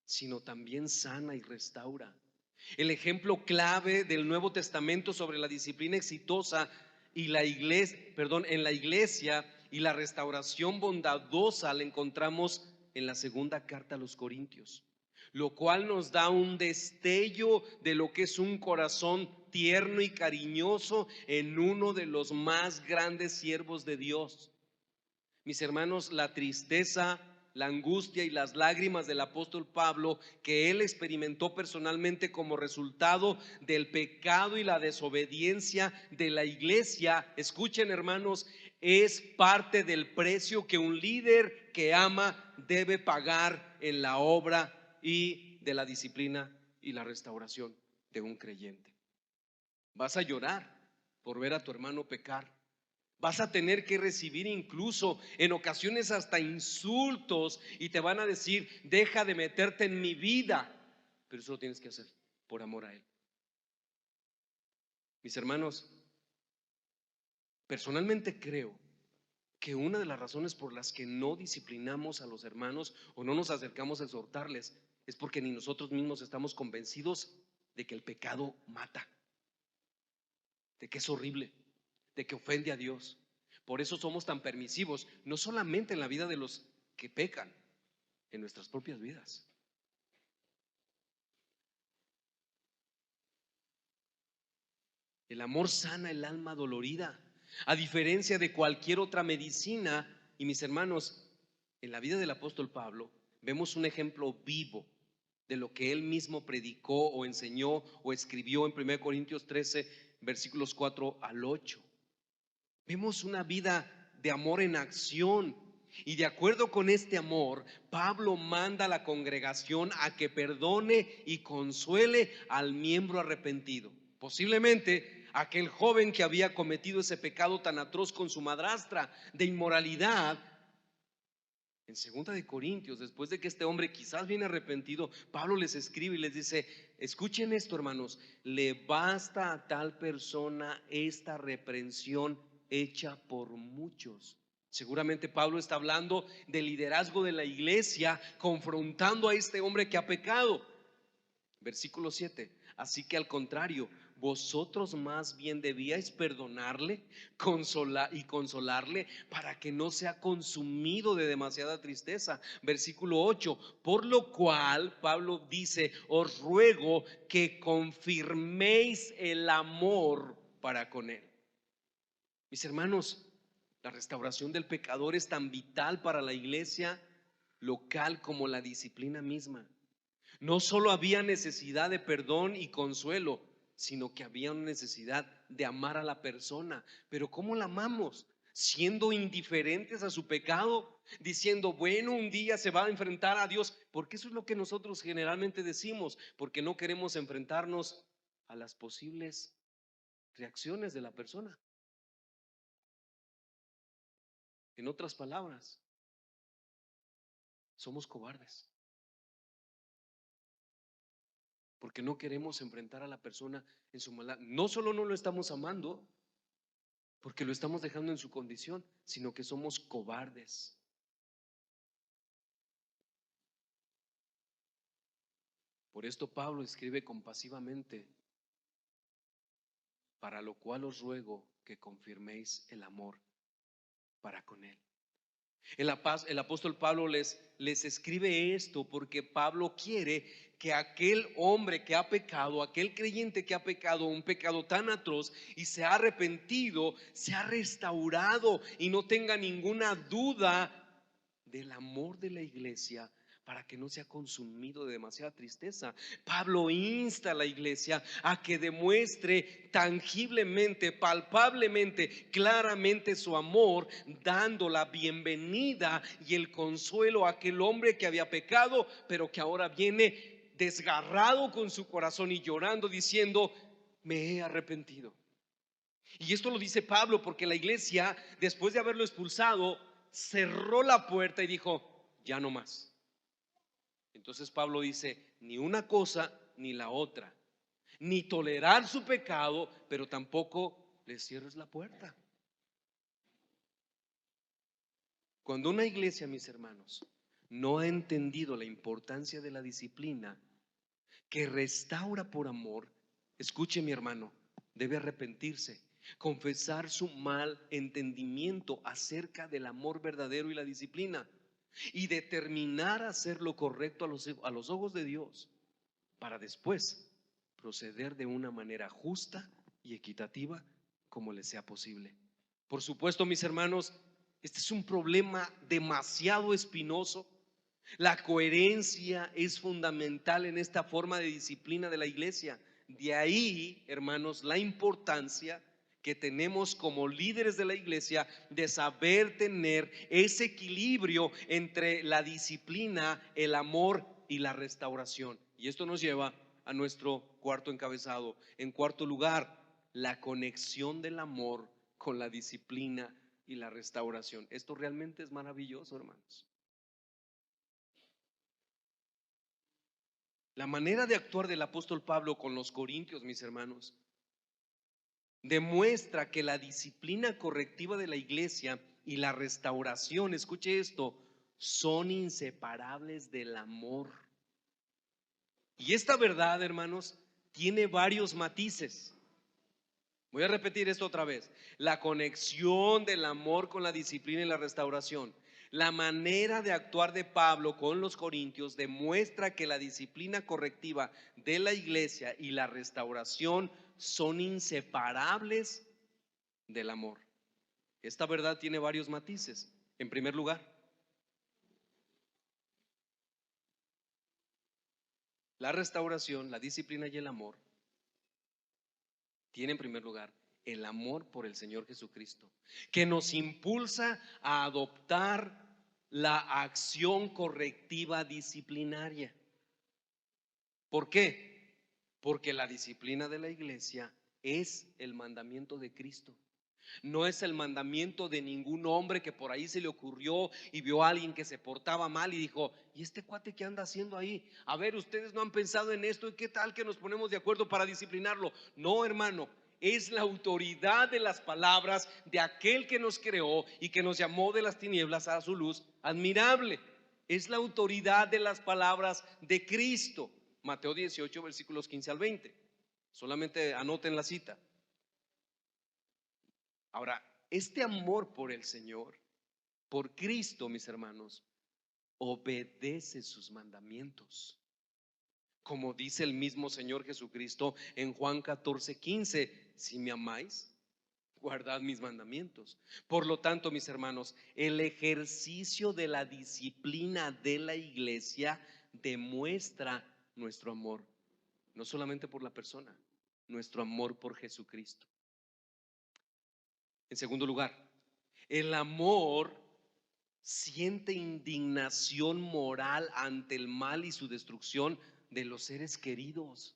[SPEAKER 1] sino también sana y restaura. El ejemplo clave del Nuevo Testamento sobre la disciplina exitosa y en la iglesia y la restauración bondadosa la encontramos en la segunda carta a los Corintios, lo cual nos da un destello de lo que es un corazón tierno y cariñoso en uno de los más grandes siervos de Dios. Mis hermanos, la tristeza, la angustia y las lágrimas del apóstol Pablo que él experimentó personalmente como resultado del pecado y la desobediencia de la iglesia, escuchen hermanos, es parte del precio que un líder que ama debe pagar en la obra y de la disciplina y la restauración de un creyente. Vas a llorar por ver a tu hermano pecar. Vas a tener que recibir incluso en ocasiones hasta insultos y te van a decir, deja de meterte en mi vida. Pero eso lo tienes que hacer por amor a Él. Mis hermanos, personalmente creo que una de las razones por las que no disciplinamos a los hermanos o no nos acercamos a exhortarles es porque ni nosotros mismos estamos convencidos de que el pecado mata, de que es horrible, de que ofende a Dios. Por eso somos tan permisivos, no solamente en la vida de los que pecan en nuestras propias vidas. El amor sana el alma dolorida. A diferencia de cualquier otra medicina, y mis hermanos, en la vida del apóstol Pablo vemos un ejemplo vivo de lo que él mismo predicó o enseñó o escribió en 1 Corintios 13, versículos 4 al 8. Vemos una vida de amor en acción. Y de acuerdo con este amor, Pablo manda a la congregación a que perdone y consuele al miembro arrepentido. Posiblemente aquel joven que había cometido ese pecado tan atroz con su madrastra de inmoralidad. En 2 Corintios, después de que este hombre quizás viene arrepentido, Pablo les escribe y les dice: escuchen esto, hermanos, le basta a tal persona esta reprensión hecha por muchos. Seguramente Pablo está hablando del liderazgo de la iglesia, confrontando a este hombre que ha pecado. Versículo 7. Así que al contrario, vosotros más bien debíais perdonarle, consolarle para que no sea consumido de demasiada tristeza. Versículo 8. Por lo cual Pablo dice: os ruego que confirméis el amor para con él. Mis hermanos, la restauración del pecador es tan vital para la iglesia local como la disciplina misma. No solo había necesidad de perdón y consuelo, sino que había una necesidad de amar a la persona. Pero ¿cómo la amamos? Siendo indiferentes a su pecado, diciendo, bueno, un día se va a enfrentar a Dios, porque eso es lo que nosotros generalmente decimos, porque no queremos enfrentarnos a las posibles reacciones de la persona. En otras palabras, somos cobardes, porque no queremos enfrentar a la persona en su maldad. No solo no lo estamos amando, porque lo estamos dejando en su condición, sino que somos cobardes. Por esto Pablo escribe compasivamente: para lo cual os ruego que confirméis el amor para con él. El apóstol Pablo les escribe esto porque Pablo quiere que aquel hombre que ha pecado, aquel creyente que ha pecado un pecado tan atroz y se ha arrepentido, sea restaurado y no tenga ninguna duda del amor de la iglesia, para que no sea consumido de demasiada tristeza. Pablo insta a la iglesia a que demuestre tangiblemente, palpablemente, claramente su amor, dando la bienvenida y el consuelo a aquel hombre que había pecado, pero que ahora viene desgarrado con su corazón y llorando, diciendo: me he arrepentido. Y esto lo dice Pablo porque la iglesia, después de haberlo expulsado, cerró la puerta y dijo: ya no más. Entonces Pablo dice: ni una cosa ni la otra, ni tolerar su pecado, pero tampoco le cierres la puerta. Cuando una iglesia, mis hermanos, no ha entendido la importancia de la disciplina que restaura por amor, escuche, mi hermano, debe arrepentirse, confesar su mal entendimiento acerca del amor verdadero y la disciplina, y determinar hacer lo correcto a los ojos de Dios, para después proceder de una manera justa y equitativa como le sea posible. Por supuesto, mis hermanos, este es un problema demasiado espinoso. La coherencia es fundamental en esta forma de disciplina de la iglesia. De ahí, hermanos, la importancia que tenemos como líderes de la iglesia de saber tener ese equilibrio entre la disciplina, el amor y la restauración. Y esto nos lleva a nuestro cuarto encabezado. En cuarto lugar, la conexión del amor con la disciplina y la restauración. Esto realmente es maravilloso, hermanos. La manera de actuar del apóstol Pablo con los corintios, mis hermanos, demuestra que la disciplina correctiva de la iglesia y la restauración, escuche esto, son inseparables del amor. Y esta verdad, hermanos, tiene varios matices. Voy a repetir esto otra vez. La conexión del amor con la disciplina y la restauración. La manera de actuar de Pablo con los corintios demuestra que la disciplina correctiva de la iglesia y la restauración son inseparables del amor. Esta verdad tiene varios matices. En primer lugar, la restauración, la disciplina y el amor tiene en primer lugar el amor por el Señor Jesucristo, que nos impulsa a adoptar la acción correctiva disciplinaria. ¿Por qué? Porque la disciplina de la iglesia es el mandamiento de Cristo. No es el mandamiento de ningún hombre que por ahí se le ocurrió y vio a alguien que se portaba mal y dijo: ¿y este cuate qué anda haciendo ahí? A ver, ustedes no han pensado en esto, ¿y qué tal que nos ponemos de acuerdo para disciplinarlo? No, hermano, es la autoridad de las palabras de aquel que nos creó y que nos llamó de las tinieblas a su luz admirable. Es la autoridad de las palabras de Cristo. Mateo 18, versículos 15 al 20. Solamente anoten la cita. Ahora, este amor por el Señor, por Cristo, mis hermanos, obedece sus mandamientos. Como dice el mismo Señor Jesucristo en Juan 14:15: si me amáis, guardad mis mandamientos. Por lo tanto, mis hermanos, el ejercicio de la disciplina de la iglesia demuestra nuestro amor, no solamente por la persona, nuestro amor por Jesucristo. En segundo lugar, el amor siente indignación moral ante el mal y su destrucción de los seres queridos.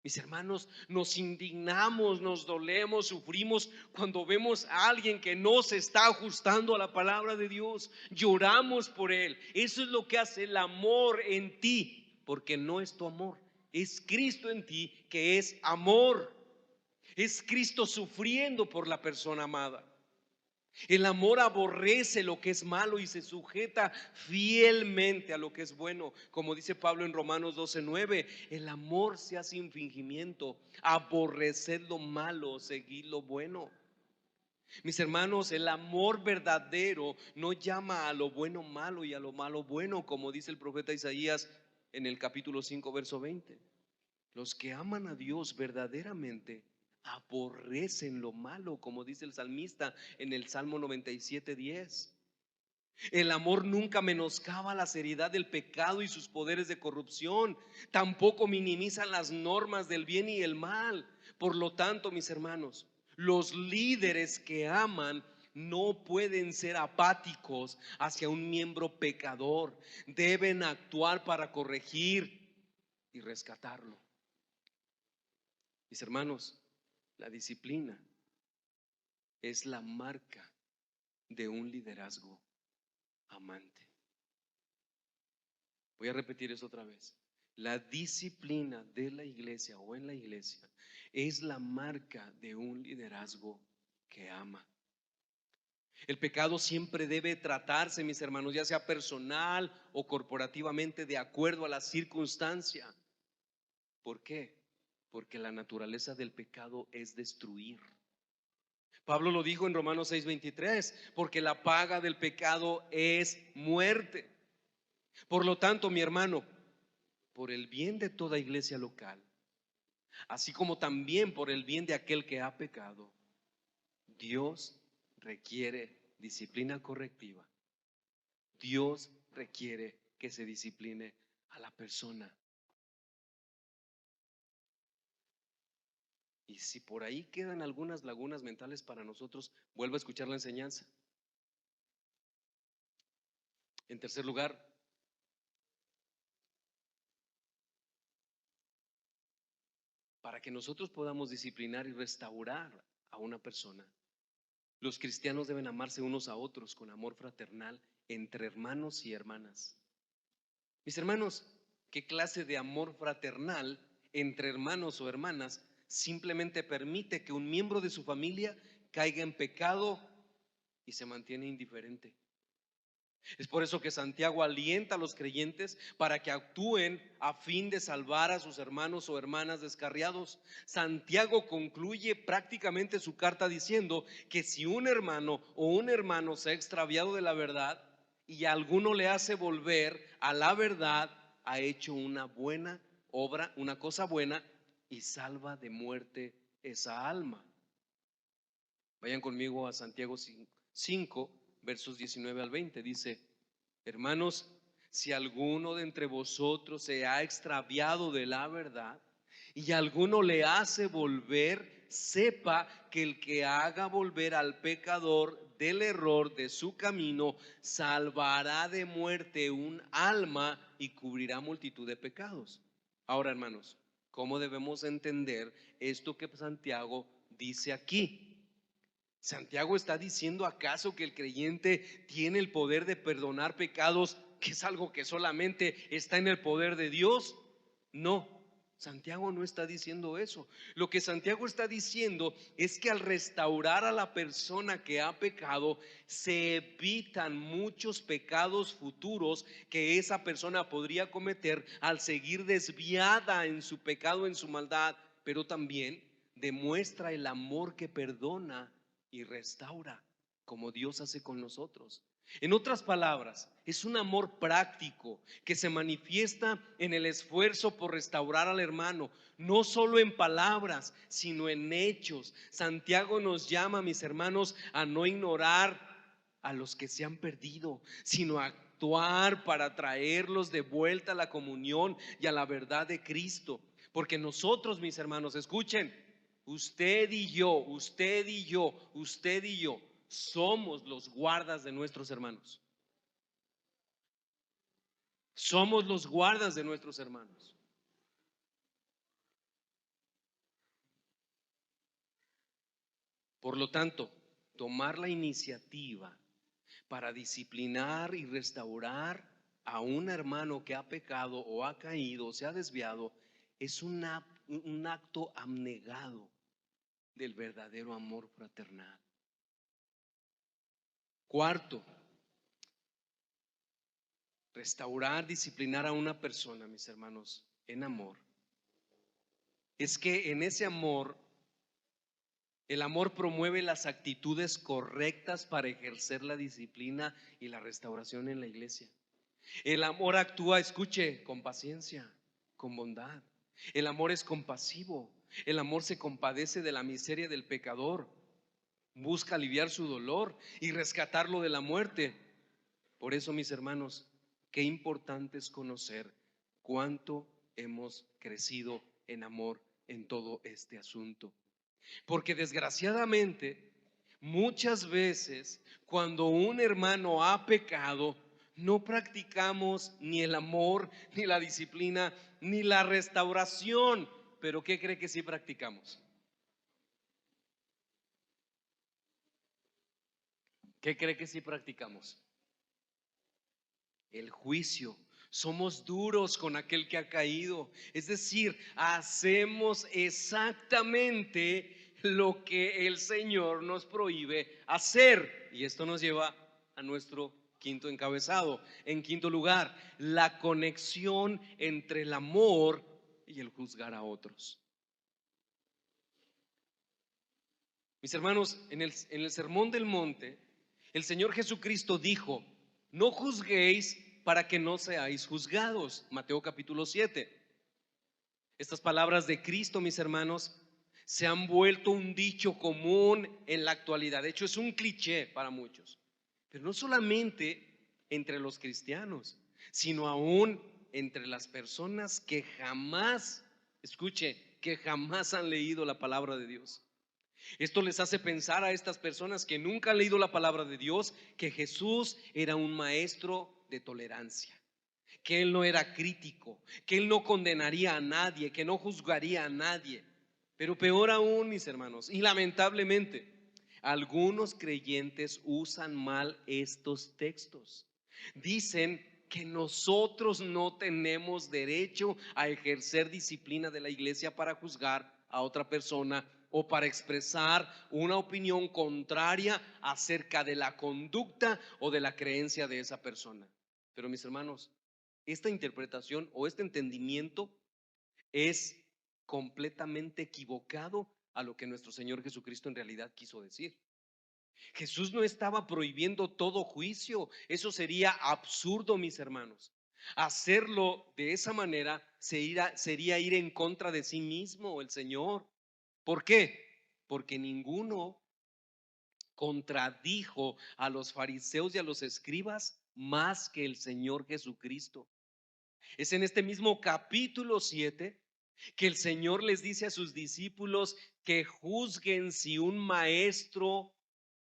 [SPEAKER 1] Mis hermanos, nos indignamos, nos dolemos, sufrimos cuando vemos a alguien que no se está ajustando a la palabra de Dios. Lloramos por él. Eso es lo que hace el amor en ti, porque no es tu amor, es Cristo en ti, que es amor. Es Cristo sufriendo por la persona amada. El amor aborrece lo que es malo y se sujeta fielmente a lo que es bueno. Como dice Pablo en Romanos 12:9, el amor se hace sin fingimiento, aborreced lo malo, seguid lo bueno. Mis hermanos, el amor verdadero no llama a lo bueno malo y a lo malo bueno, como dice el profeta Isaías en el capítulo 5, verso 20. Los que aman a Dios verdaderamente aborrecen lo malo, como dice el salmista en el Salmo 97:10. El amor nunca menoscaba la seriedad del pecado y sus poderes de corrupción. Tampoco minimiza las normas del bien y el mal. Por lo tanto, mis hermanos, los líderes que aman no pueden ser apáticos hacia un miembro pecador. Deben actuar para corregir y rescatarlo. Mis hermanos, la disciplina es la marca de un liderazgo amante. Voy a repetir eso otra vez. La disciplina de la iglesia o en la iglesia es la marca de un liderazgo que ama. El pecado siempre debe tratarse, mis hermanos, ya sea personal o corporativamente, de acuerdo a la circunstancia. ¿Por qué? Porque la naturaleza del pecado es destruir. Pablo lo dijo en Romanos 6:23, porque la paga del pecado es muerte. Por lo tanto, mi hermano, por el bien de toda iglesia local, así como también por el bien de aquel que ha pecado, Dios requiere disciplina correctiva. Dios requiere que se discipline a la persona. Y si por ahí quedan algunas lagunas mentales para nosotros, vuelva a escuchar la enseñanza. En tercer lugar, para que nosotros podamos disciplinar y restaurar a una persona, los cristianos deben amarse unos a otros con amor fraternal entre hermanos y hermanas. Mis hermanos, ¿qué clase de amor fraternal entre hermanos o hermanas simplemente permite que un miembro de su familia caiga en pecado y se mantiene indiferente? Es por eso que Santiago alienta a los creyentes para que actúen a fin de salvar a sus hermanos o hermanas descarriados. Santiago concluye prácticamente su carta diciendo que si un hermano o un hermano se ha extraviado de la verdad y a alguno le hace volver a la verdad, ha hecho una buena obra, una cosa buena, y salva de muerte esa alma. Vayan conmigo a Santiago 5, versos 19 al 20. Dice: hermanos, si alguno de entre vosotros se ha extraviado de la verdad y alguno le hace volver, sepa que el que haga volver al pecador del error de su camino, salvará de muerte un alma y cubrirá multitud de pecados. Ahora, hermanos, ¿cómo debemos entender esto que Santiago dice aquí? ¿Santiago está diciendo acaso que el creyente tiene el poder de perdonar pecados, que es algo que solamente está en el poder de Dios? No, Santiago no está diciendo eso. Lo que Santiago está diciendo es que al restaurar a la persona que ha pecado, se evitan muchos pecados futuros que esa persona podría cometer al seguir desviada en su pecado, en su maldad, pero también demuestra el amor que perdona y restaura, como Dios hace con nosotros. En otras palabras, es un amor práctico que se manifiesta en el esfuerzo por restaurar al hermano, no solo en palabras, sino en hechos. Santiago nos llama, mis hermanos, a no ignorar a los que se han perdido, sino a actuar para traerlos de vuelta a la comunión y a la verdad de Cristo. Porque nosotros, mis hermanos, escuchen, usted y yo, usted y yo, usted y yo somos los guardas de nuestros hermanos. Somos los guardas de nuestros hermanos. Por lo tanto, tomar la iniciativa para disciplinar y restaurar a un hermano que ha pecado o ha caído o se ha desviado es un acto abnegado del verdadero amor fraternal. Cuarto, restaurar, disciplinar a una persona, mis hermanos, en amor, es que en ese amor, el amor promueve las actitudes correctas para ejercer la disciplina y la restauración en la iglesia. El amor actúa, escuche, con paciencia, con bondad. El amor es compasivo. El amor se compadece de la miseria del pecador, busca aliviar su dolor y rescatarlo de la muerte. Por eso, mis hermanos, qué importante es conocer cuánto hemos crecido en amor en todo este asunto. Porque desgraciadamente, muchas veces cuando un hermano ha pecado, no practicamos ni el amor, ni la disciplina, ni la restauración. Pero ¿qué cree que sí practicamos? ¿Qué cree que sí practicamos? El juicio. Somos duros con aquel que ha caído. Es decir, hacemos exactamente lo que el Señor nos prohíbe hacer. Y esto nos lleva a nuestro quinto encabezado. En quinto lugar, la conexión entre el amor y el juzgar a otros. Mis hermanos, en el Sermón del Monte, el Señor Jesucristo dijo: no juzguéis para que no seáis juzgados. Mateo capítulo 7. Estas palabras de Cristo, mis hermanos, se han vuelto un dicho común en la actualidad. De hecho, es un cliché para muchos. Pero no solamente entre los cristianos, sino aún entre las personas que jamás, escuche, que jamás han leído la palabra de Dios. Esto les hace pensar a estas personas que nunca han leído la palabra de Dios que Jesús era un maestro de tolerancia, que Él no era crítico, que Él no condenaría a nadie, que no juzgaría a nadie. Pero peor aún, mis hermanos, y lamentablemente, algunos creyentes usan mal estos textos. Dicen que nosotros no tenemos derecho a ejercer disciplina de la iglesia para juzgar a otra persona o para expresar una opinión contraria acerca de la conducta o de la creencia de esa persona. Pero mis hermanos, esta interpretación o este entendimiento es completamente equivocado a lo que nuestro Señor Jesucristo en realidad quiso decir. Jesús no estaba prohibiendo todo juicio. Eso sería absurdo, mis hermanos. Hacerlo de esa manera sería ir en contra de sí mismo el Señor. ¿Por qué? Porque ninguno contradijo a los fariseos y a los escribas más que el Señor Jesucristo. Es en este mismo capítulo 7 que el Señor les dice a sus discípulos que juzguen si un maestro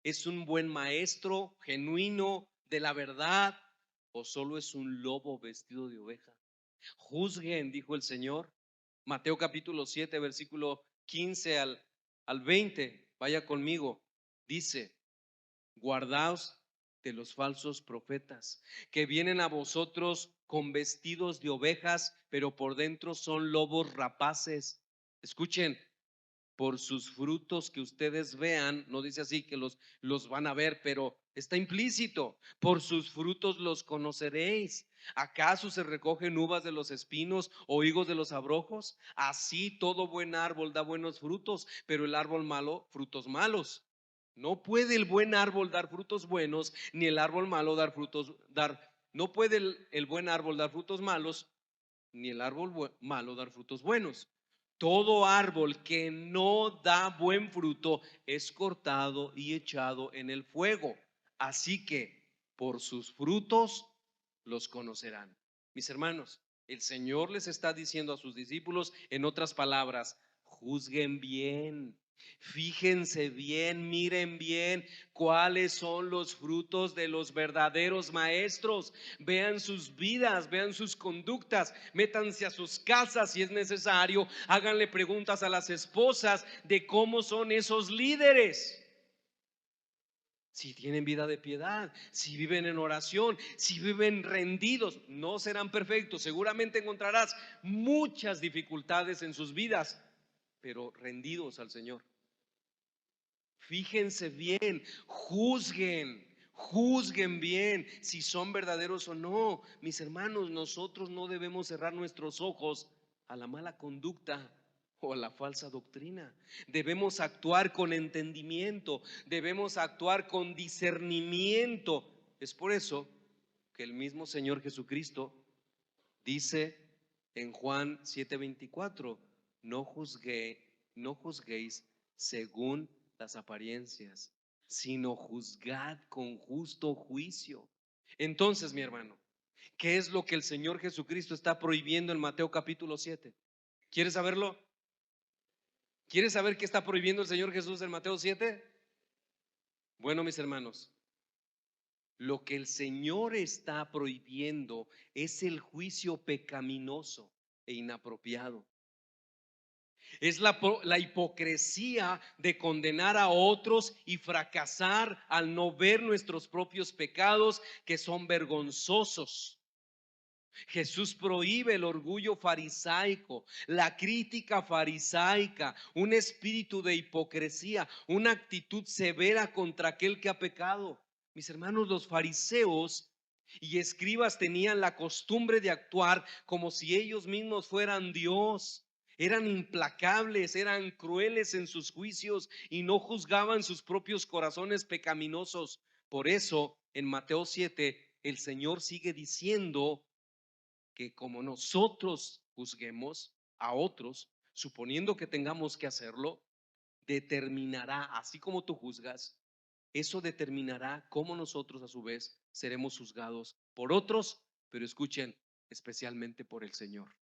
[SPEAKER 1] es un buen maestro, genuino, de la verdad, o solo es un lobo vestido de oveja. Juzguen, dijo el Señor. Mateo capítulo 7, versículo 15 al 20. Vaya conmigo. Dice: guardaos de los falsos profetas, que vienen a vosotros con vestidos de ovejas, pero por dentro son lobos rapaces. Escuchen, por sus frutos que ustedes vean, no dice así que los van a ver, pero está implícito: por sus frutos los conoceréis. ¿Acaso se recogen uvas de los espinos o higos de los abrojos? Así todo buen árbol da buenos frutos, pero el árbol malo, frutos malos. No puede el buen árbol dar frutos buenos, ni el árbol malo no puede el buen árbol dar frutos malos, ni el árbol malo dar frutos buenos. Todo árbol que no da buen fruto es cortado y echado en el fuego. Así que por sus frutos los conocerán. Mis hermanos, el Señor les está diciendo a sus discípulos, en otras palabras: juzguen bien. Fíjense bien, miren bien cuáles son los frutos de los verdaderos maestros. Vean sus vidas, vean sus conductas, métanse a sus casas si es necesario, háganle preguntas a las esposas de cómo son esos líderes. Si tienen vida de piedad, si viven en oración, si viven rendidos. No serán perfectos, seguramente encontrarás muchas dificultades en sus vidas, pero rendidos al Señor. Fíjense bien, juzguen bien si son verdaderos o no. Mis hermanos, nosotros no debemos cerrar nuestros ojos a la mala conducta o a la falsa doctrina. Debemos actuar con entendimiento, debemos actuar con discernimiento. Es por eso que el mismo Señor Jesucristo dice en Juan 7:24: no juzguéis según las apariencias, sino juzgad con justo juicio. Entonces, mi hermano, ¿qué es lo que el Señor Jesucristo está prohibiendo en Mateo capítulo 7? ¿Quieres saberlo? ¿Quieres saber qué está prohibiendo el Señor Jesús en Mateo 7? Bueno, mis hermanos, lo que el Señor está prohibiendo es el juicio pecaminoso e inapropiado. Es la hipocresía de condenar a otros y fracasar al no ver nuestros propios pecados, que son vergonzosos. Jesús prohíbe el orgullo farisaico, la crítica farisaica, un espíritu de hipocresía, una actitud severa contra aquel que ha pecado. Mis hermanos, los fariseos y escribas tenían la costumbre de actuar como si ellos mismos fueran Dios. Eran implacables, eran crueles en sus juicios y no juzgaban sus propios corazones pecaminosos. Por eso, en Mateo 7, el Señor sigue diciendo que como nosotros juzguemos a otros, suponiendo que tengamos que hacerlo, determinará, así como tú juzgas, eso determinará cómo nosotros a su vez seremos juzgados por otros, pero escuchen, especialmente por el Señor.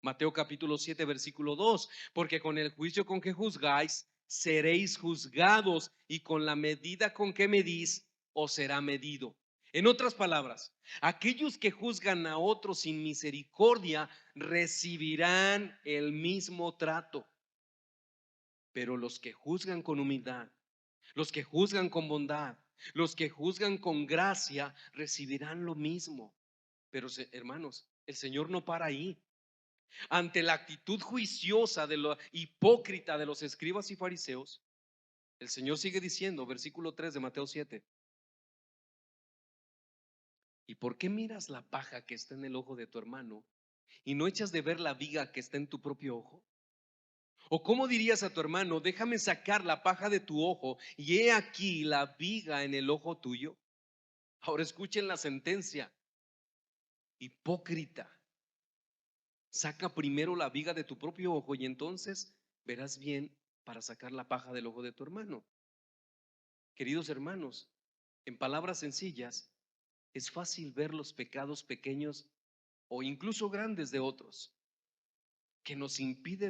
[SPEAKER 1] Mateo capítulo 7, versículo 2: porque con el juicio con que juzgáis, seréis juzgados, y con la medida con que medís, os será medido. En otras palabras, aquellos que juzgan a otros sin misericordia recibirán el mismo trato, pero los que juzgan con humildad, los que juzgan con bondad, los que juzgan con gracia, recibirán lo mismo. Pero hermanos, el Señor no para ahí. Ante la actitud juiciosa de lo hipócrita de los escribas y fariseos, el Señor sigue diciendo, versículo 3 de Mateo 7, ¿y por qué miras la paja que está en el ojo de tu hermano y no echas de ver la viga que está en tu propio ojo? ¿O cómo dirías a tu hermano, déjame sacar la paja de tu ojo y he aquí la viga en el ojo tuyo? Ahora escuchen la sentencia, hipócrita, saca primero la viga de tu propio ojo y entonces verás bien para sacar la paja del ojo de tu hermano. Queridos hermanos, en palabras sencillas, es fácil ver los pecados pequeños o incluso grandes de otros, que nos impide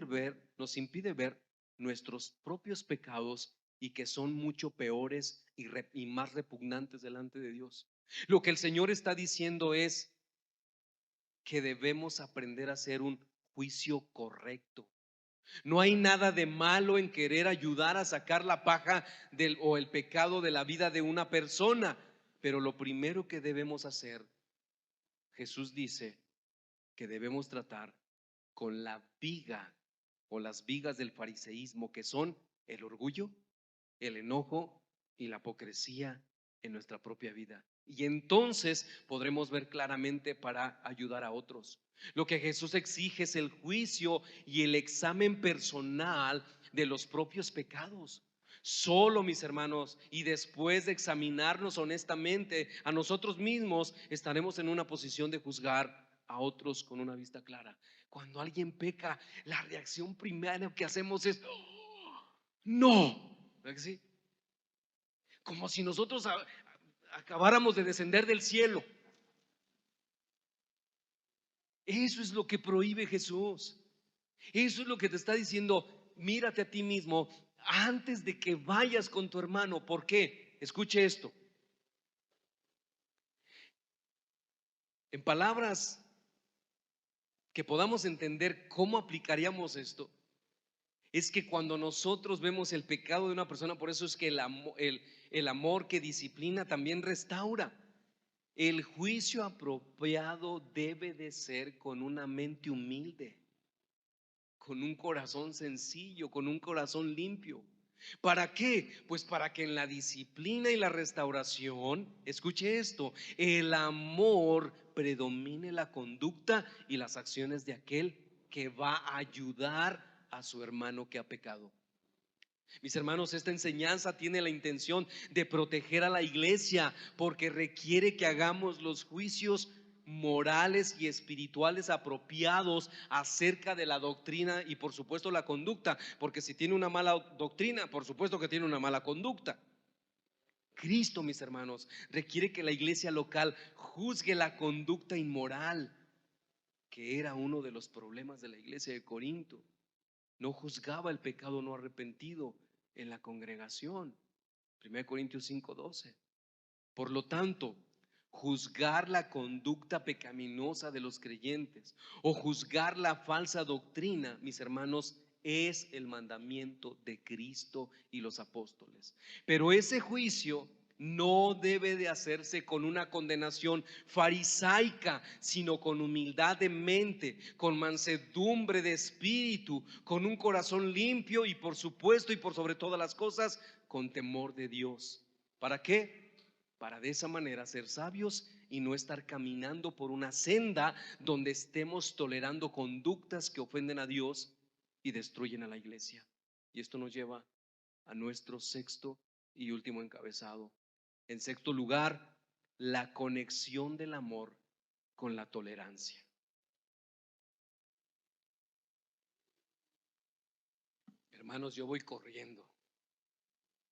[SPEAKER 1] ver nuestros propios pecados y que son mucho peores y más repugnantes delante de Dios. Lo que el Señor está diciendo es que debemos aprender a hacer un juicio correcto. No hay nada de malo en querer ayudar a sacar la paja o el pecado de la vida de una persona, pero lo primero que debemos hacer, Jesús dice que debemos tratar con la viga o las vigas del fariseísmo, que son el orgullo, el enojo y la hipocresía en nuestra propia vida. Y entonces podremos ver claramente para ayudar a otros. Lo que Jesús exige es el juicio y el examen personal de los propios pecados. Solo, mis hermanos, y después de examinarnos honestamente a nosotros mismos, estaremos en una posición de juzgar a otros con una vista clara. Cuando alguien peca, la reacción primera que hacemos es no, ¿verdad que sí? Como si nosotros acabáramos de descender del cielo. Eso es lo que prohíbe Jesús. Eso es lo que te está diciendo. Mírate a ti mismo antes de que vayas con tu hermano. ¿Por qué? Escuche esto. En palabras que podamos entender cómo aplicaríamos esto, es que cuando nosotros vemos el pecado de una persona, por eso es que el amor que disciplina también restaura. El juicio apropiado debe de ser con una mente humilde, con un corazón sencillo, con un corazón limpio. ¿Para qué? Pues para que en la disciplina y la restauración, escuche esto, el amor predomine la conducta y las acciones de aquel que va a ayudar a su hermano que ha pecado. Mis hermanos, esta enseñanza tiene la intención de proteger a la iglesia porque requiere que hagamos los juicios morales y espirituales apropiados acerca de la doctrina y por supuesto la conducta, porque si tiene una mala doctrina, por supuesto que tiene una mala conducta. Cristo, mis hermanos, requiere que la iglesia local juzgue la conducta inmoral, que era uno de los problemas de la iglesia de Corinto. No juzgaba el pecado no arrepentido en la congregación. 1 Corintios 5:12. Por lo tanto, juzgar la conducta pecaminosa de los creyentes o juzgar la falsa doctrina, mis hermanos, es el mandamiento de Cristo y los apóstoles. Pero ese juicio no debe de hacerse con una condenación farisaica, sino con humildad de mente, con mansedumbre de espíritu, con un corazón limpio y por supuesto y por sobre todas las cosas, con temor de Dios. ¿Para qué? Para de esa manera ser sabios y no estar caminando por una senda donde estemos tolerando conductas que ofenden a Dios y destruyen a la iglesia. Y esto nos lleva a nuestro sexto y último encabezado. En sexto lugar, la conexión del amor con la tolerancia. Hermanos, yo voy corriendo.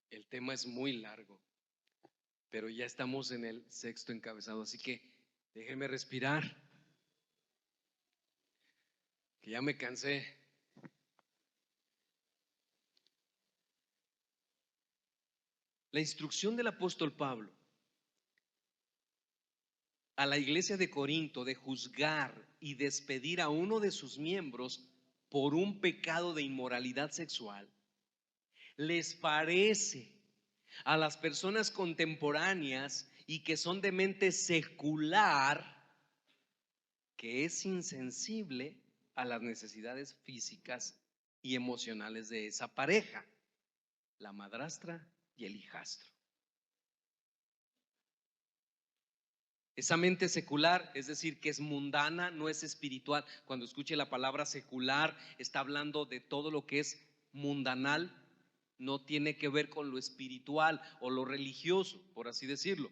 [SPEAKER 1] El tema es muy largo, pero ya estamos en el sexto encabezado, así que déjenme respirar, que ya me cansé. La instrucción del apóstol Pablo a la iglesia de Corinto de juzgar y despedir a uno de sus miembros por un pecado de inmoralidad sexual, les parece a las personas contemporáneas y que son de mente secular que es insensible a las necesidades físicas y emocionales de esa pareja, la madrastra y el hijastro. Esa mente secular, es decir, que es mundana, no es espiritual. Cuando escuche la palabra secular, está hablando de todo lo que es mundanal, no tiene que ver con lo espiritual o lo religioso, por así decirlo.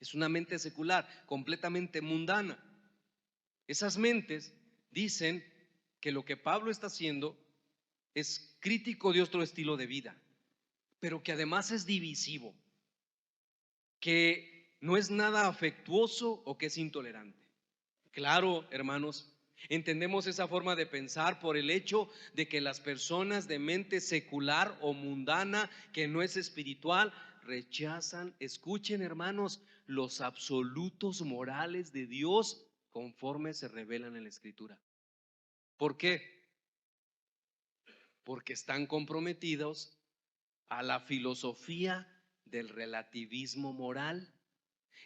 [SPEAKER 1] Es una mente secular, completamente mundana. Esas mentes dicen que lo que Pablo está haciendo es crítico de otro estilo de vida, pero que además es divisivo, que no es nada afectuoso o que es intolerante. Claro, hermanos, entendemos esa forma de pensar por el hecho de que las personas de mente secular o mundana, que no es espiritual, rechazan, escuchen hermanos, los absolutos morales de Dios conforme se revelan en la Escritura. ¿Por qué? Porque están comprometidos a la filosofía del relativismo moral,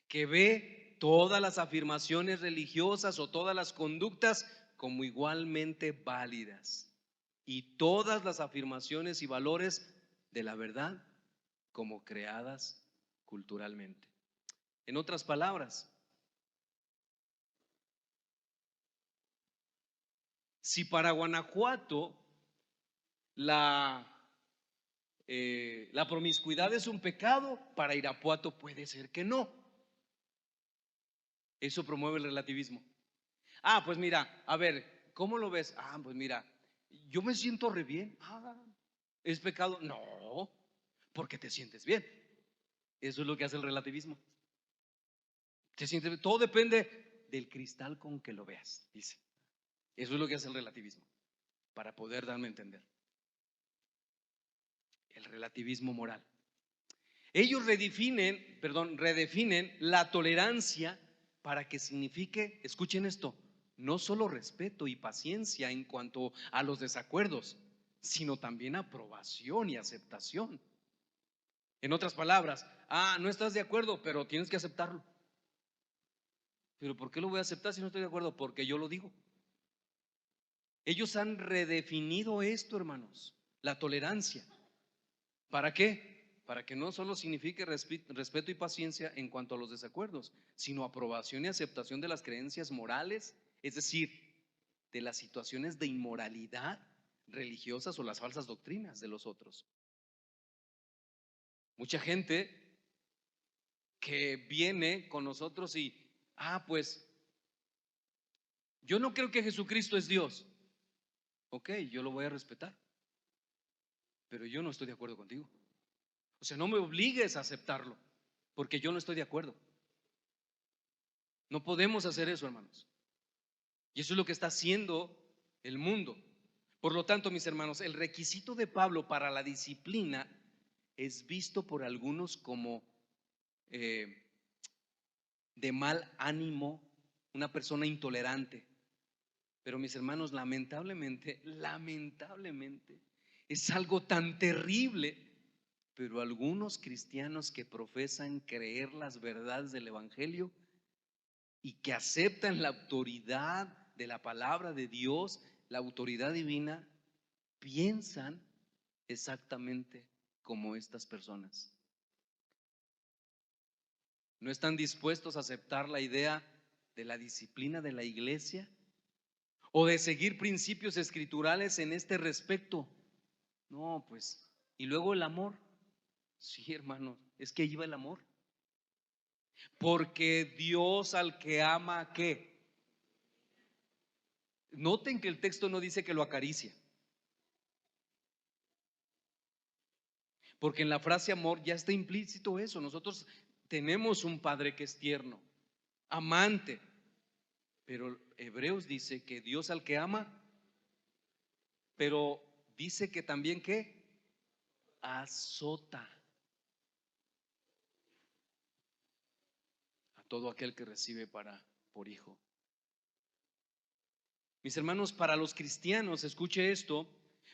[SPEAKER 1] que ve todas las afirmaciones religiosas o todas las conductas como igualmente válidas y todas las afirmaciones y valores de la verdad como creadas culturalmente. En otras palabras, si para Guanajuato la promiscuidad es un pecado, para Irapuato puede ser que no. Eso promueve el relativismo. Ah, pues mira, a ver, ¿cómo lo ves? Ah, pues mira, yo me siento re bien. Ah, ¿es pecado? No, porque te sientes bien. Eso es lo que hace el relativismo. Te sientes bien. Todo depende del cristal con que lo veas, dice. Eso es lo que hace el relativismo, para poder darme a entender. El relativismo moral. Ellos redefinen la tolerancia para que signifique, escuchen esto, no solo respeto y paciencia en cuanto a los desacuerdos, sino también aprobación y aceptación. En otras palabras, no estás de acuerdo, pero tienes que aceptarlo. ¿Pero por qué lo voy a aceptar si no estoy de acuerdo? Porque yo lo digo. Ellos han redefinido esto, hermanos, la tolerancia. ¿Para qué? Para que no solo signifique respeto y paciencia en cuanto a los desacuerdos, sino aprobación y aceptación de las creencias morales, es decir, de las situaciones de inmoralidad religiosas o las falsas doctrinas de los otros. Mucha gente que viene con nosotros y, pues, yo no creo que Jesucristo es Dios. Ok, yo lo voy a respetar, pero yo no estoy de acuerdo contigo. O sea, no me obligues a aceptarlo, porque yo no estoy de acuerdo. No podemos hacer eso, hermanos. Y eso es lo que está haciendo el mundo. Por lo tanto, mis hermanos, el requisito de Pablo para la disciplina es visto por algunos como de mal ánimo, una persona intolerante. Pero mis hermanos, lamentablemente, es algo tan terrible. Pero algunos cristianos que profesan creer las verdades del Evangelio y que aceptan la autoridad de la palabra de Dios, la autoridad divina, piensan exactamente como estas personas. No están dispuestos a aceptar la idea de la disciplina de la iglesia o de seguir principios escriturales en este respecto. No, pues, y luego el amor. Sí, hermano, es que iba el amor. Porque Dios al que ama, ¿qué? Noten que el texto no dice que lo acaricia. Porque en la frase amor ya está implícito eso. Nosotros tenemos un padre que es tierno, amante. Pero Hebreos dice que Dios al que ama, pero dice que también ¿qué? Azota a todo aquel que recibe por hijo. Mis hermanos, para los cristianos, escuche esto,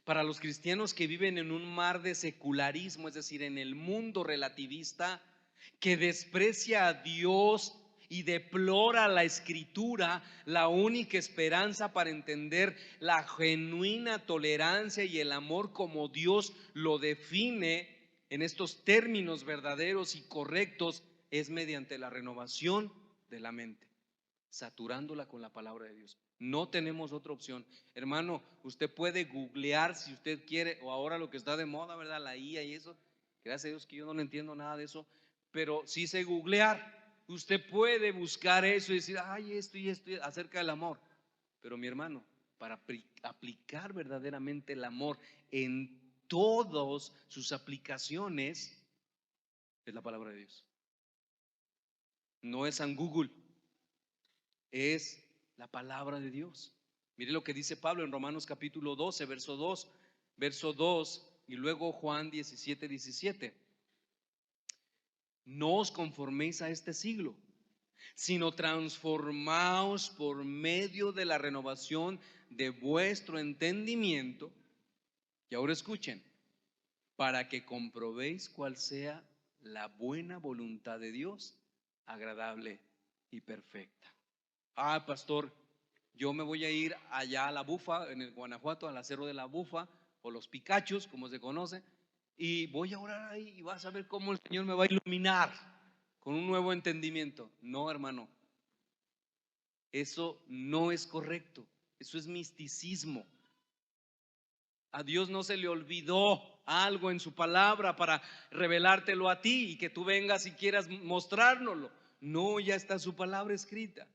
[SPEAKER 1] para los cristianos que viven en un mar de secularismo, es decir, en el mundo relativista, que desprecia a Dios y deplora la Escritura la única esperanza para entender la genuina tolerancia y el amor como Dios lo define en estos términos verdaderos y correctos, es mediante la renovación de la mente, saturándola con la palabra de Dios. No tenemos otra opción. Hermano, usted puede googlear si usted quiere, o ahora lo que está de moda, ¿verdad? La IA y eso. Gracias a Dios que yo no le entiendo nada de eso, pero sí sé googlear. Usted puede buscar eso y decir, ay, esto y esto acerca del amor. Pero mi hermano, para aplicar verdaderamente el amor en todas sus aplicaciones, es la palabra de Dios. No es San Google, es la palabra de Dios. Mire lo que dice Pablo en Romanos capítulo 12, verso 2 y luego Juan 17, 17. No os conforméis a este siglo, sino transformaos por medio de la renovación de vuestro entendimiento. Y ahora escuchen, para que comprobéis cuál sea la buena voluntad de Dios, agradable y perfecta. Ah, pastor, yo me voy a ir allá a la Bufa, en el Guanajuato, al Cerro de la Bufa, o los Picachos, como se conoce, y voy a orar ahí y vas a ver cómo el Señor me va a iluminar con un nuevo entendimiento. No, hermano, eso no es correcto, eso es misticismo. A Dios no se le olvidó algo en su palabra para revelártelo a ti y que tú vengas y quieras mostrárnoslo. No, ya está su palabra escrita.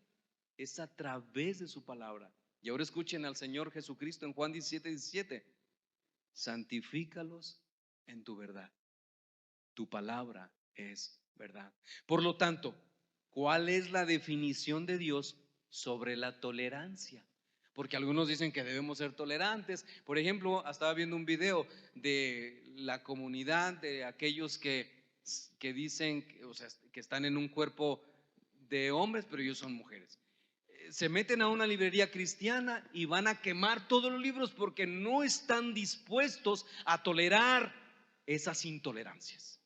[SPEAKER 1] Es a través de su palabra. Y ahora escuchen al Señor Jesucristo en Juan 17, 17. Santifícalos en tu verdad. Tu palabra es verdad. Por lo tanto, ¿cuál es la definición de Dios sobre la tolerancia? Porque algunos dicen que debemos ser tolerantes. Por ejemplo, estaba viendo un video de la comunidad de aquellos que dicen, o sea, que están en un cuerpo de hombres, pero ellos son mujeres. Se meten a una librería cristiana y van a quemar todos los libros porque no están dispuestos a tolerar esas intolerancias.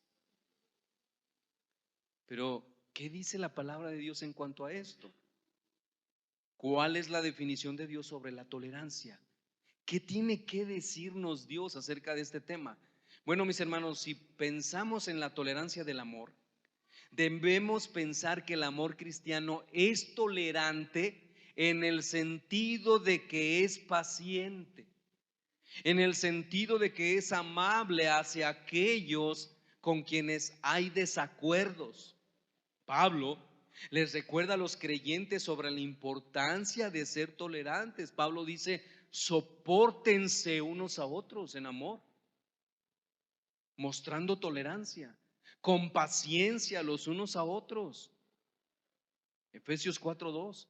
[SPEAKER 1] Pero, ¿qué dice la palabra de Dios en cuanto a esto? ¿Cuál es la definición de Dios sobre la tolerancia? ¿Qué tiene que decirnos Dios acerca de este tema? Bueno, mis hermanos, si pensamos en la tolerancia del amor, debemos pensar que el amor cristiano es tolerante en el sentido de que es paciente, en el sentido de que es amable hacia aquellos con quienes hay desacuerdos. Pablo les recuerda a los creyentes sobre la importancia de ser tolerantes. Pablo dice, sopórtense unos a otros en amor, mostrando tolerancia, con paciencia los unos a otros. Efesios 4:2.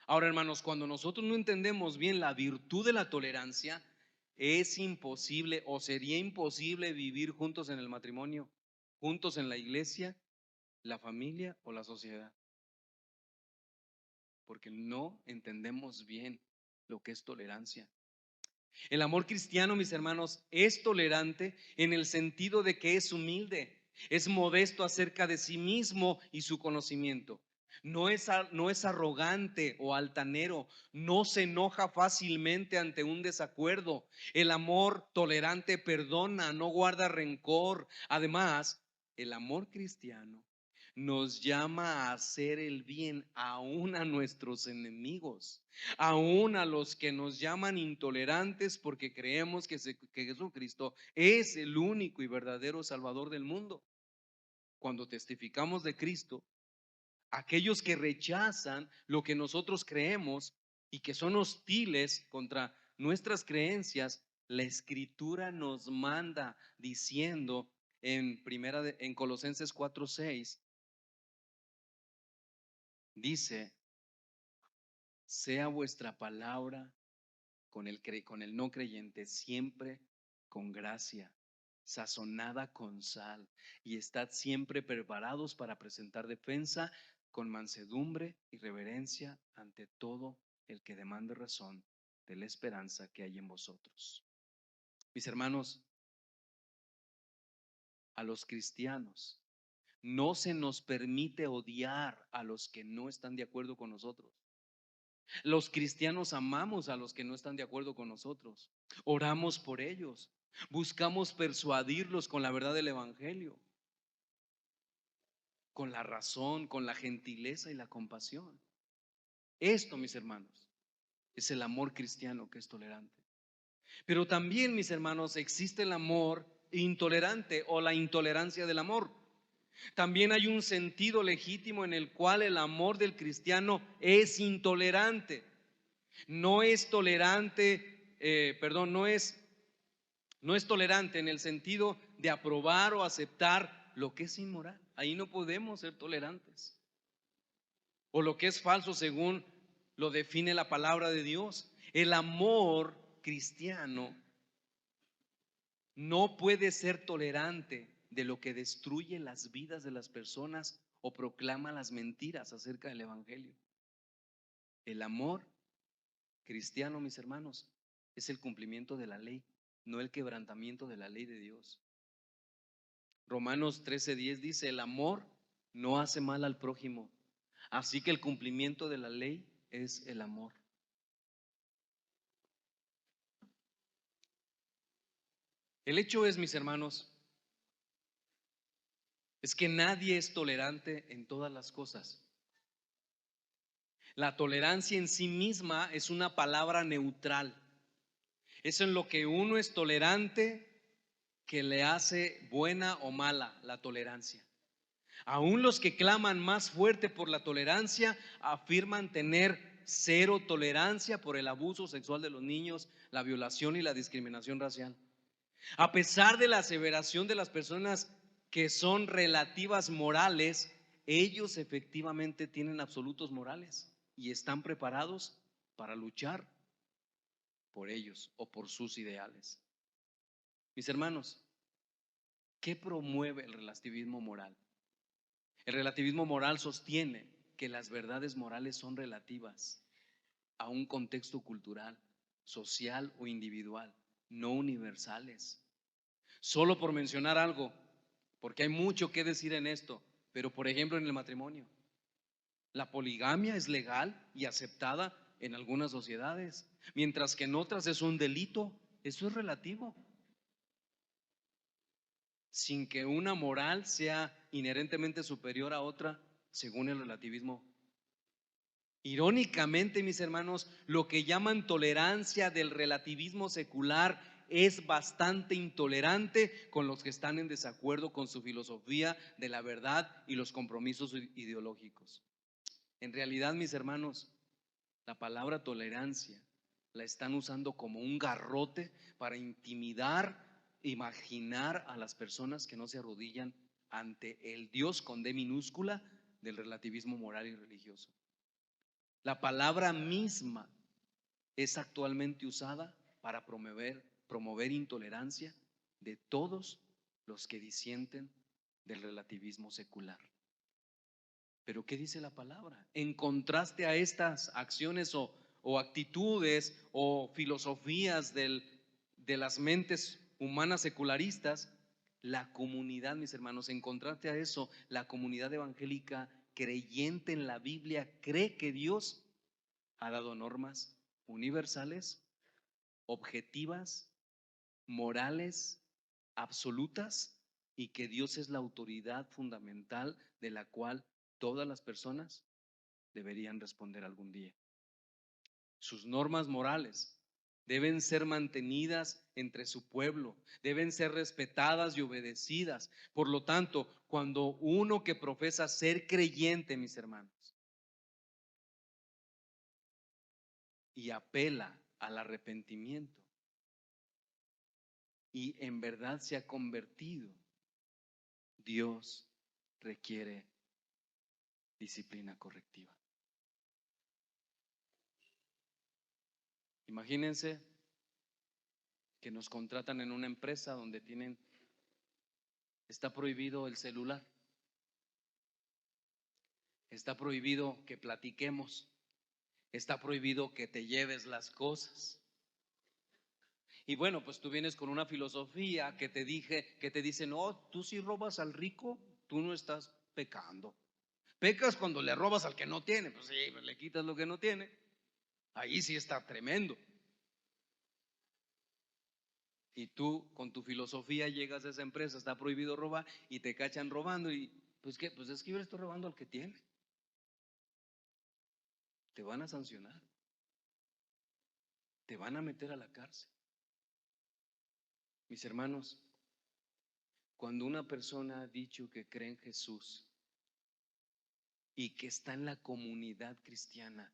[SPEAKER 1] Ahora, hermanos, cuando nosotros no entendemos bien la virtud de la tolerancia, es imposible o sería imposible vivir juntos en el matrimonio, juntos en la iglesia, la familia o la sociedad, porque no entendemos bien lo que es tolerancia. El amor cristiano, mis hermanos, es tolerante en el sentido de que es humilde, es modesto acerca de sí mismo y su conocimiento. No es arrogante o altanero, no se enoja fácilmente ante un desacuerdo. El amor tolerante perdona, no guarda rencor. Además, el amor cristiano nos llama a hacer el bien aún a nuestros enemigos, aún a los que nos llaman intolerantes porque creemos que Jesucristo es el único y verdadero Salvador del mundo. Cuando testificamos de Cristo, aquellos que rechazan lo que nosotros creemos y que son hostiles contra nuestras creencias, la Escritura nos manda diciendo en Colosenses 4:6, dice, sea vuestra palabra con el no creyente siempre con gracia, sazonada con sal, y estad siempre preparados para presentar defensa con mansedumbre y reverencia ante todo el que demande razón de la esperanza que hay en vosotros. Mis hermanos, a los cristianos no se nos permite odiar a los que no están de acuerdo con nosotros. Los cristianos amamos a los que no están de acuerdo con nosotros. Oramos por ellos. Buscamos persuadirlos con la verdad del evangelio, con la razón, con la gentileza y la compasión. Esto, mis hermanos, es el amor cristiano que es tolerante. Pero también, mis hermanos, existe el amor intolerante o la intolerancia del amor. También hay un sentido legítimo en el cual el amor del cristiano es intolerante. No es tolerante, no es tolerante en el sentido de aprobar o aceptar lo que es inmoral. Ahí no podemos ser tolerantes. O lo que es falso según lo define la palabra de Dios. El amor cristiano no puede ser tolerante de lo que destruye las vidas de las personas o proclama las mentiras acerca del evangelio. El amor cristiano, mis hermanos, es el cumplimiento de la ley, no el quebrantamiento de la ley de Dios. Romanos 13:10 dice: el amor no hace mal al prójimo, así que el cumplimiento de la ley es el amor. El hecho es, mis hermanos, es que nadie es tolerante en todas las cosas. La tolerancia en sí misma es una palabra neutral. Es en lo que uno es tolerante que le hace buena o mala la tolerancia. Aún los que claman más fuerte por la tolerancia afirman tener cero tolerancia por el abuso sexual de los niños, la violación y la discriminación racial. A pesar de la aseveración de las personas que son relativas morales, ellos efectivamente tienen absolutos morales y están preparados para luchar por ellos o por sus ideales. Mis hermanos, ¿qué promueve el relativismo moral? El relativismo moral sostiene que las verdades morales son relativas a un contexto cultural, social o individual, no universales. Solo por mencionar algo, porque hay mucho que decir en esto, pero por ejemplo en el matrimonio, la poligamia es legal y aceptada en algunas sociedades, mientras que en otras es un delito. Eso es relativo, sin que una moral sea inherentemente superior a otra según el relativismo. Irónicamente, mis hermanos, lo que llaman tolerancia del relativismo secular es bastante intolerante con los que están en desacuerdo con su filosofía de la verdad y los compromisos ideológicos. En realidad, mis hermanos, la palabra tolerancia la están usando como un garrote para intimidar, imaginar a las personas que no se arrodillan ante el Dios con D minúscula del relativismo moral y religioso. La palabra misma es actualmente usada para promover intolerancia de todos los que disienten del relativismo secular. Pero ¿qué dice la palabra? En contraste a estas acciones o actitudes o filosofías de las mentes humanas secularistas, la comunidad, mis hermanos, en contraste a eso, la comunidad evangélica creyente en la Biblia cree que Dios ha dado normas universales, objetivas, morales, absolutas, y que Dios es la autoridad fundamental de la cual todas las personas deberían responder algún día. Sus normas morales deben ser mantenidas entre su pueblo, deben ser respetadas y obedecidas. Por lo tanto, cuando uno que profesa ser creyente, mis hermanos, y apela al arrepentimiento y en verdad se ha convertido, Dios requiere disciplina correctiva. Imagínense que nos contratan en una empresa donde está prohibido el celular, está prohibido que platiquemos, está prohibido que te lleves las cosas. Y bueno, pues tú vienes con una filosofía que te dice: no, tú sí robas al rico, tú no estás pecando. Pecas cuando le robas al que no tiene, pues sí, le quitas lo que no tiene. Ahí sí está tremendo. Y tú con tu filosofía llegas a esa empresa, está prohibido robar y te cachan robando y pues qué, pues es que yo le estoy robando al que tiene. Te van a sancionar, te van a meter a la cárcel. Mis hermanos, cuando una persona ha dicho que cree en Jesús y que está en la comunidad cristiana,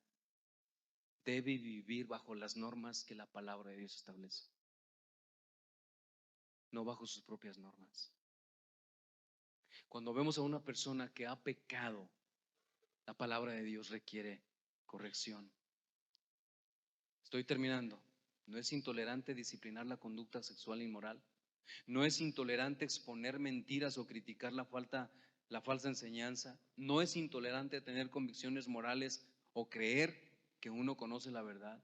[SPEAKER 1] debe vivir bajo las normas que la palabra de Dios establece, no bajo sus propias normas. Cuando vemos a una persona que ha pecado, la palabra de Dios requiere corrección. Estoy terminando. No es intolerante disciplinar la conducta sexual inmoral. No es intolerante exponer mentiras o criticar la falsa enseñanza. No es intolerante tener convicciones morales o creer que uno conoce la verdad.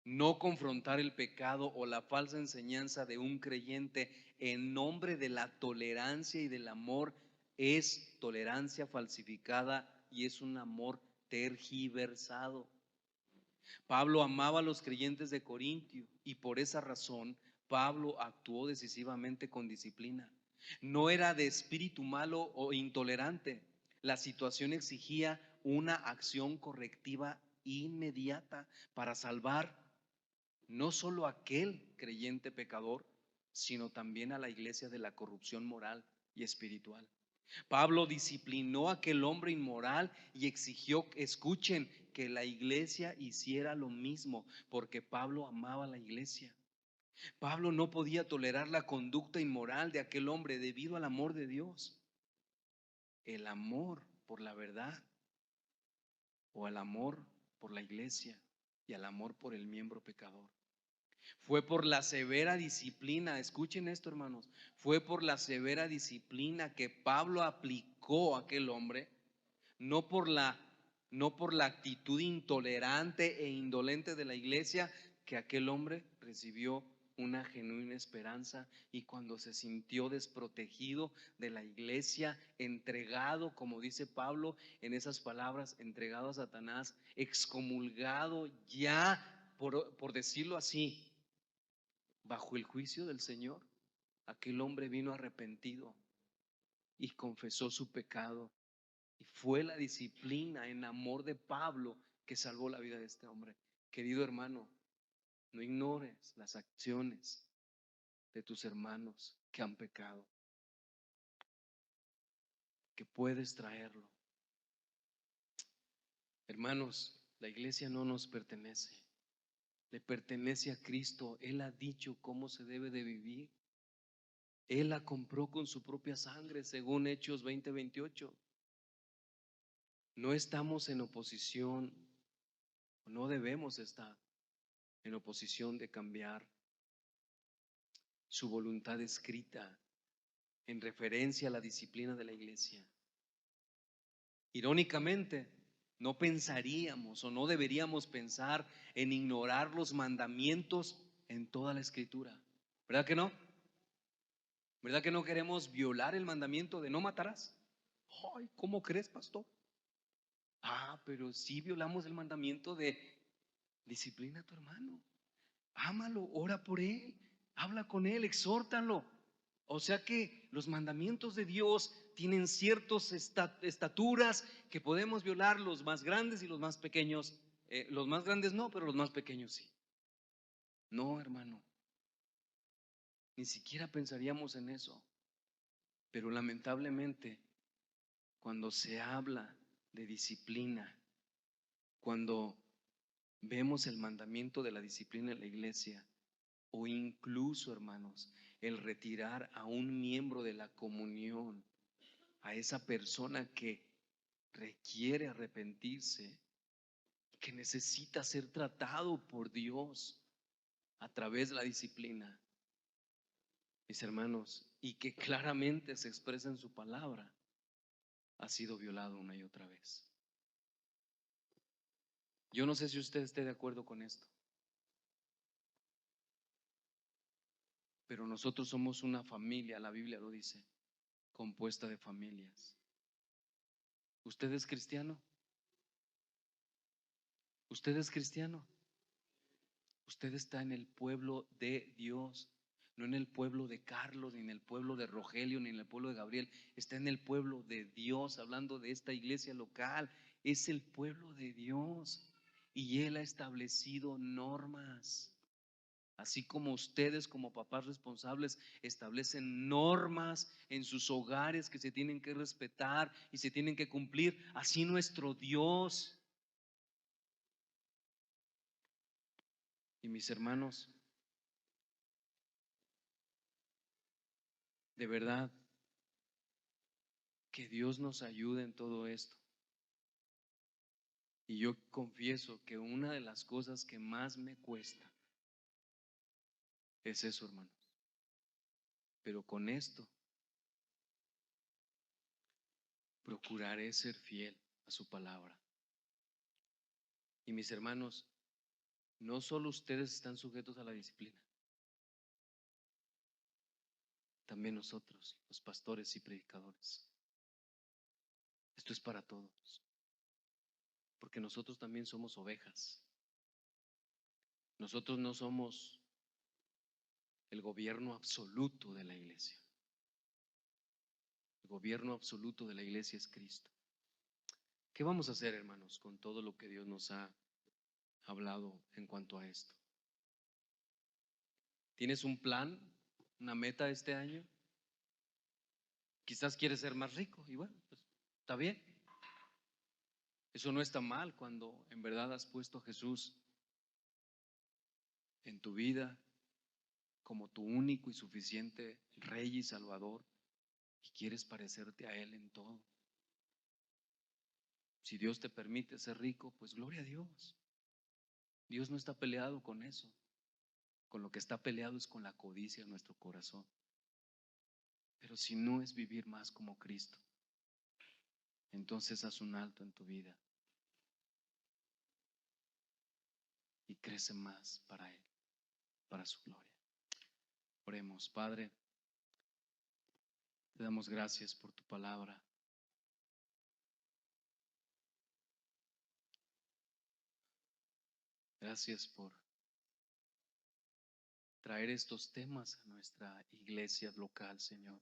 [SPEAKER 1] No confrontar el pecado o la falsa enseñanza de un creyente en nombre de la tolerancia y del amor es tolerancia falsificada y es un amor tergiversado. Pablo amaba a los creyentes de Corintio y por esa razón Pablo actuó decisivamente con disciplina. No era de espíritu malo o intolerante. La situación exigía una acción correctiva inmediata para salvar no solo a aquel creyente pecador, sino también a la iglesia de la corrupción moral y espiritual. Pablo disciplinó a aquel hombre inmoral y exigió, escuchen, que la iglesia hiciera lo mismo, porque Pablo amaba a la iglesia. Pablo no podía tolerar la conducta inmoral de aquel hombre debido al amor de Dios. El amor por la verdad o al amor por la iglesia y al amor por el miembro pecador. Fue por la severa disciplina, escuchen esto hermanos, fue por la severa disciplina que Pablo aplicó a aquel hombre, no por la actitud intolerante e indolente de la iglesia, que aquel hombre recibió una genuina esperanza y cuando se sintió desprotegido de la iglesia, entregado, como dice Pablo en esas palabras, entregado a Satanás, excomulgado ya, por decirlo así, bajo el juicio del Señor, aquel hombre vino arrepentido y confesó su pecado. Y fue la disciplina en amor de Pablo que salvó la vida de este hombre. Querido hermano, no ignores las acciones de tus hermanos que han pecado, que puedes traerlo. Hermanos, la iglesia no nos pertenece, le pertenece a Cristo. Él ha dicho cómo se debe de vivir. Él la compró con su propia sangre, según Hechos 20:28. No estamos en oposición, no debemos estar en oposición de cambiar su voluntad escrita en referencia a la disciplina de la iglesia. Irónicamente, no pensaríamos o no deberíamos pensar en ignorar los mandamientos en toda la escritura. ¿Verdad que no? ¿Verdad que no queremos violar el mandamiento de no matarás? Ay, ¿cómo crees, pastor? Pero sí violamos el mandamiento de disciplina a tu hermano. Ámalo, ora por él, habla con él, exhórtalo. O sea que los mandamientos de Dios tienen ciertas estaturas que podemos violar, los más grandes y los más pequeños. Los más grandes no, pero los más pequeños sí. No, hermano, ni siquiera pensaríamos en eso. Pero lamentablemente, cuando se habla de disciplina, cuando vemos el mandamiento de la disciplina en la iglesia, o incluso, hermanos, el retirar a un miembro de la comunión, a esa persona que requiere arrepentirse, que necesita ser tratado por Dios a través de la disciplina, mis hermanos, y que claramente se expresa en su palabra, ha sido violado una y otra vez. Yo no sé si usted esté de acuerdo con esto, pero nosotros somos una familia, la Biblia lo dice, compuesta de familias. ¿Usted es cristiano? ¿Usted es cristiano? Usted está en el pueblo de Dios, no en el pueblo de Carlos, ni en el pueblo de Rogelio, ni en el pueblo de Gabriel. Está en el pueblo de Dios, hablando de esta iglesia local. Es el pueblo de Dios y Él ha establecido normas. Así como ustedes como papás responsables establecen normas en sus hogares que se tienen que respetar y se tienen que cumplir, así nuestro Dios. Y mis hermanos, de verdad, que Dios nos ayude en todo esto. Y yo confieso que una de las cosas que más me cuesta es eso, hermanos. Pero con esto procuraré ser fiel a su palabra. Y mis hermanos, no solo ustedes están sujetos a la disciplina, también nosotros, los pastores y predicadores. Esto es para todos, porque nosotros también somos ovejas. Nosotros no somos el gobierno absoluto de la iglesia. El gobierno absoluto de la iglesia es Cristo. ¿Qué vamos a hacer, hermanos, con todo lo que Dios nos ha hablado en cuanto a esto? ¿Tienes un plan, una meta este año? Quizás quieres ser más rico y bueno, pues está bien. Eso no está mal cuando en verdad has puesto a Jesús en tu vida como tu único y suficiente Rey y Salvador y quieres parecerte a Él en todo. Si Dios te permite ser rico, pues gloria a Dios. Dios no está peleado con eso. Con lo que está peleado es con la codicia en nuestro corazón. Pero si no es vivir más como Cristo, entonces haz un alto en tu vida y crece más para Él, para su gloria. Oremos, Padre, te damos gracias por tu palabra. Gracias por traer estos temas a nuestra iglesia local, Señor.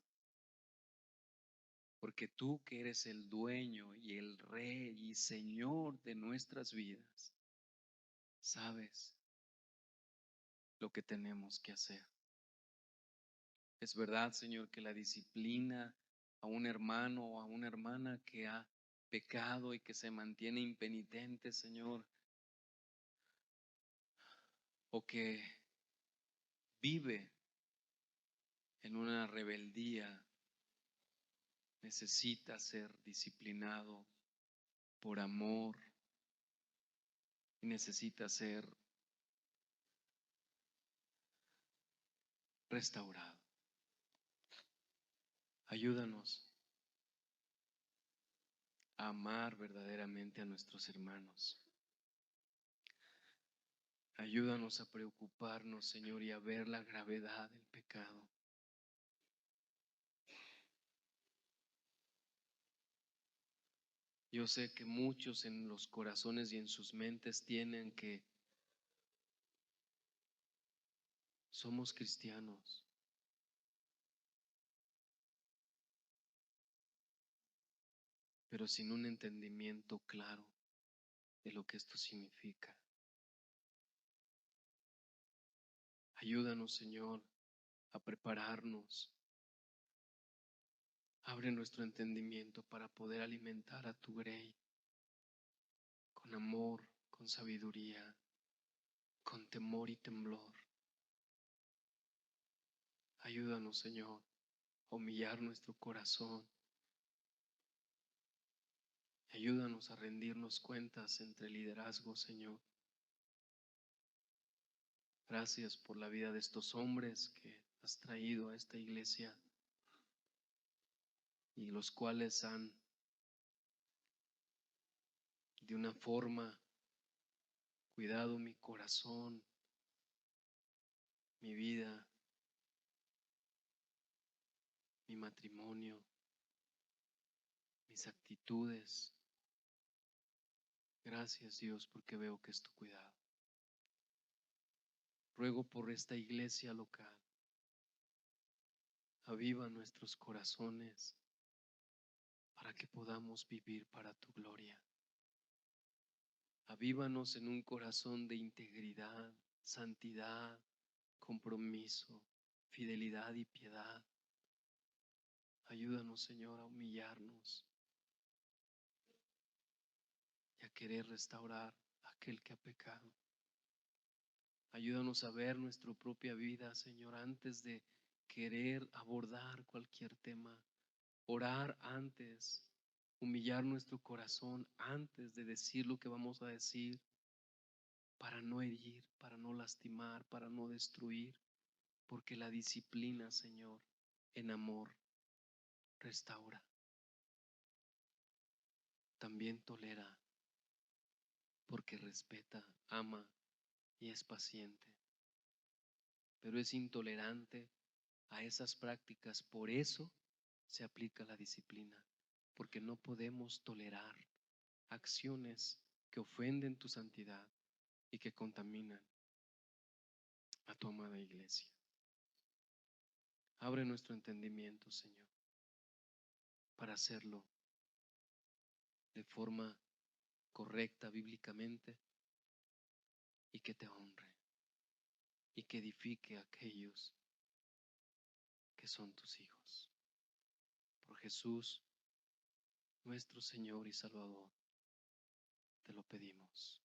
[SPEAKER 1] Porque tú que eres el dueño y el Rey y Señor de nuestras vidas, sabes lo que tenemos que hacer. Es verdad, Señor, que la disciplina a un hermano o a una hermana que ha pecado y que se mantiene impenitente, Señor, o que vive en una rebeldía, necesita ser disciplinado por amor y necesita ser restaurado. Ayúdanos a amar verdaderamente a nuestros hermanos. Ayúdanos a preocuparnos, Señor, y a ver la gravedad del pecado. Yo sé que muchos en los corazones y en sus mentes tienen que somos cristianos, pero sin un entendimiento claro de lo que esto significa. Ayúdanos, Señor, a prepararnos. Abre nuestro entendimiento para poder alimentar a tu grey con amor, con sabiduría, con temor y temblor. Ayúdanos, Señor, a humillar nuestro corazón. Ayúdanos a rendirnos cuentas entre liderazgo, Señor. Gracias por la vida de estos hombres que has traído a esta iglesia y los cuales han de una forma cuidado mi corazón, mi vida, mi matrimonio.
[SPEAKER 2] mis actitudes. Gracias, Dios, porque veo que es tu cuidado. Ruego por esta iglesia local. Aviva nuestros corazones para que podamos vivir para tu gloria. Avívanos en un corazón de integridad, santidad, compromiso, fidelidad y piedad. Ayúdanos, Señor, a humillarnos y a querer restaurar a aquel que ha pecado. Ayúdanos a ver nuestra propia vida, Señor, antes de querer abordar cualquier tema. Orar antes, humillar nuestro corazón antes de decir lo que vamos a decir, para no herir, para no lastimar, para no destruir, porque la disciplina, Señor, en amor, restaura. También tolera, porque respeta, ama y es paciente, pero es intolerante a esas prácticas. Por eso se aplica la disciplina, porque no podemos tolerar acciones que ofenden tu santidad y que contaminan a tu amada iglesia. Abre nuestro entendimiento, Señor, para hacerlo de forma correcta bíblicamente y que te honre y que edifique a aquellos que son tus hijos. Por Jesús, nuestro Señor y Salvador, te lo pedimos.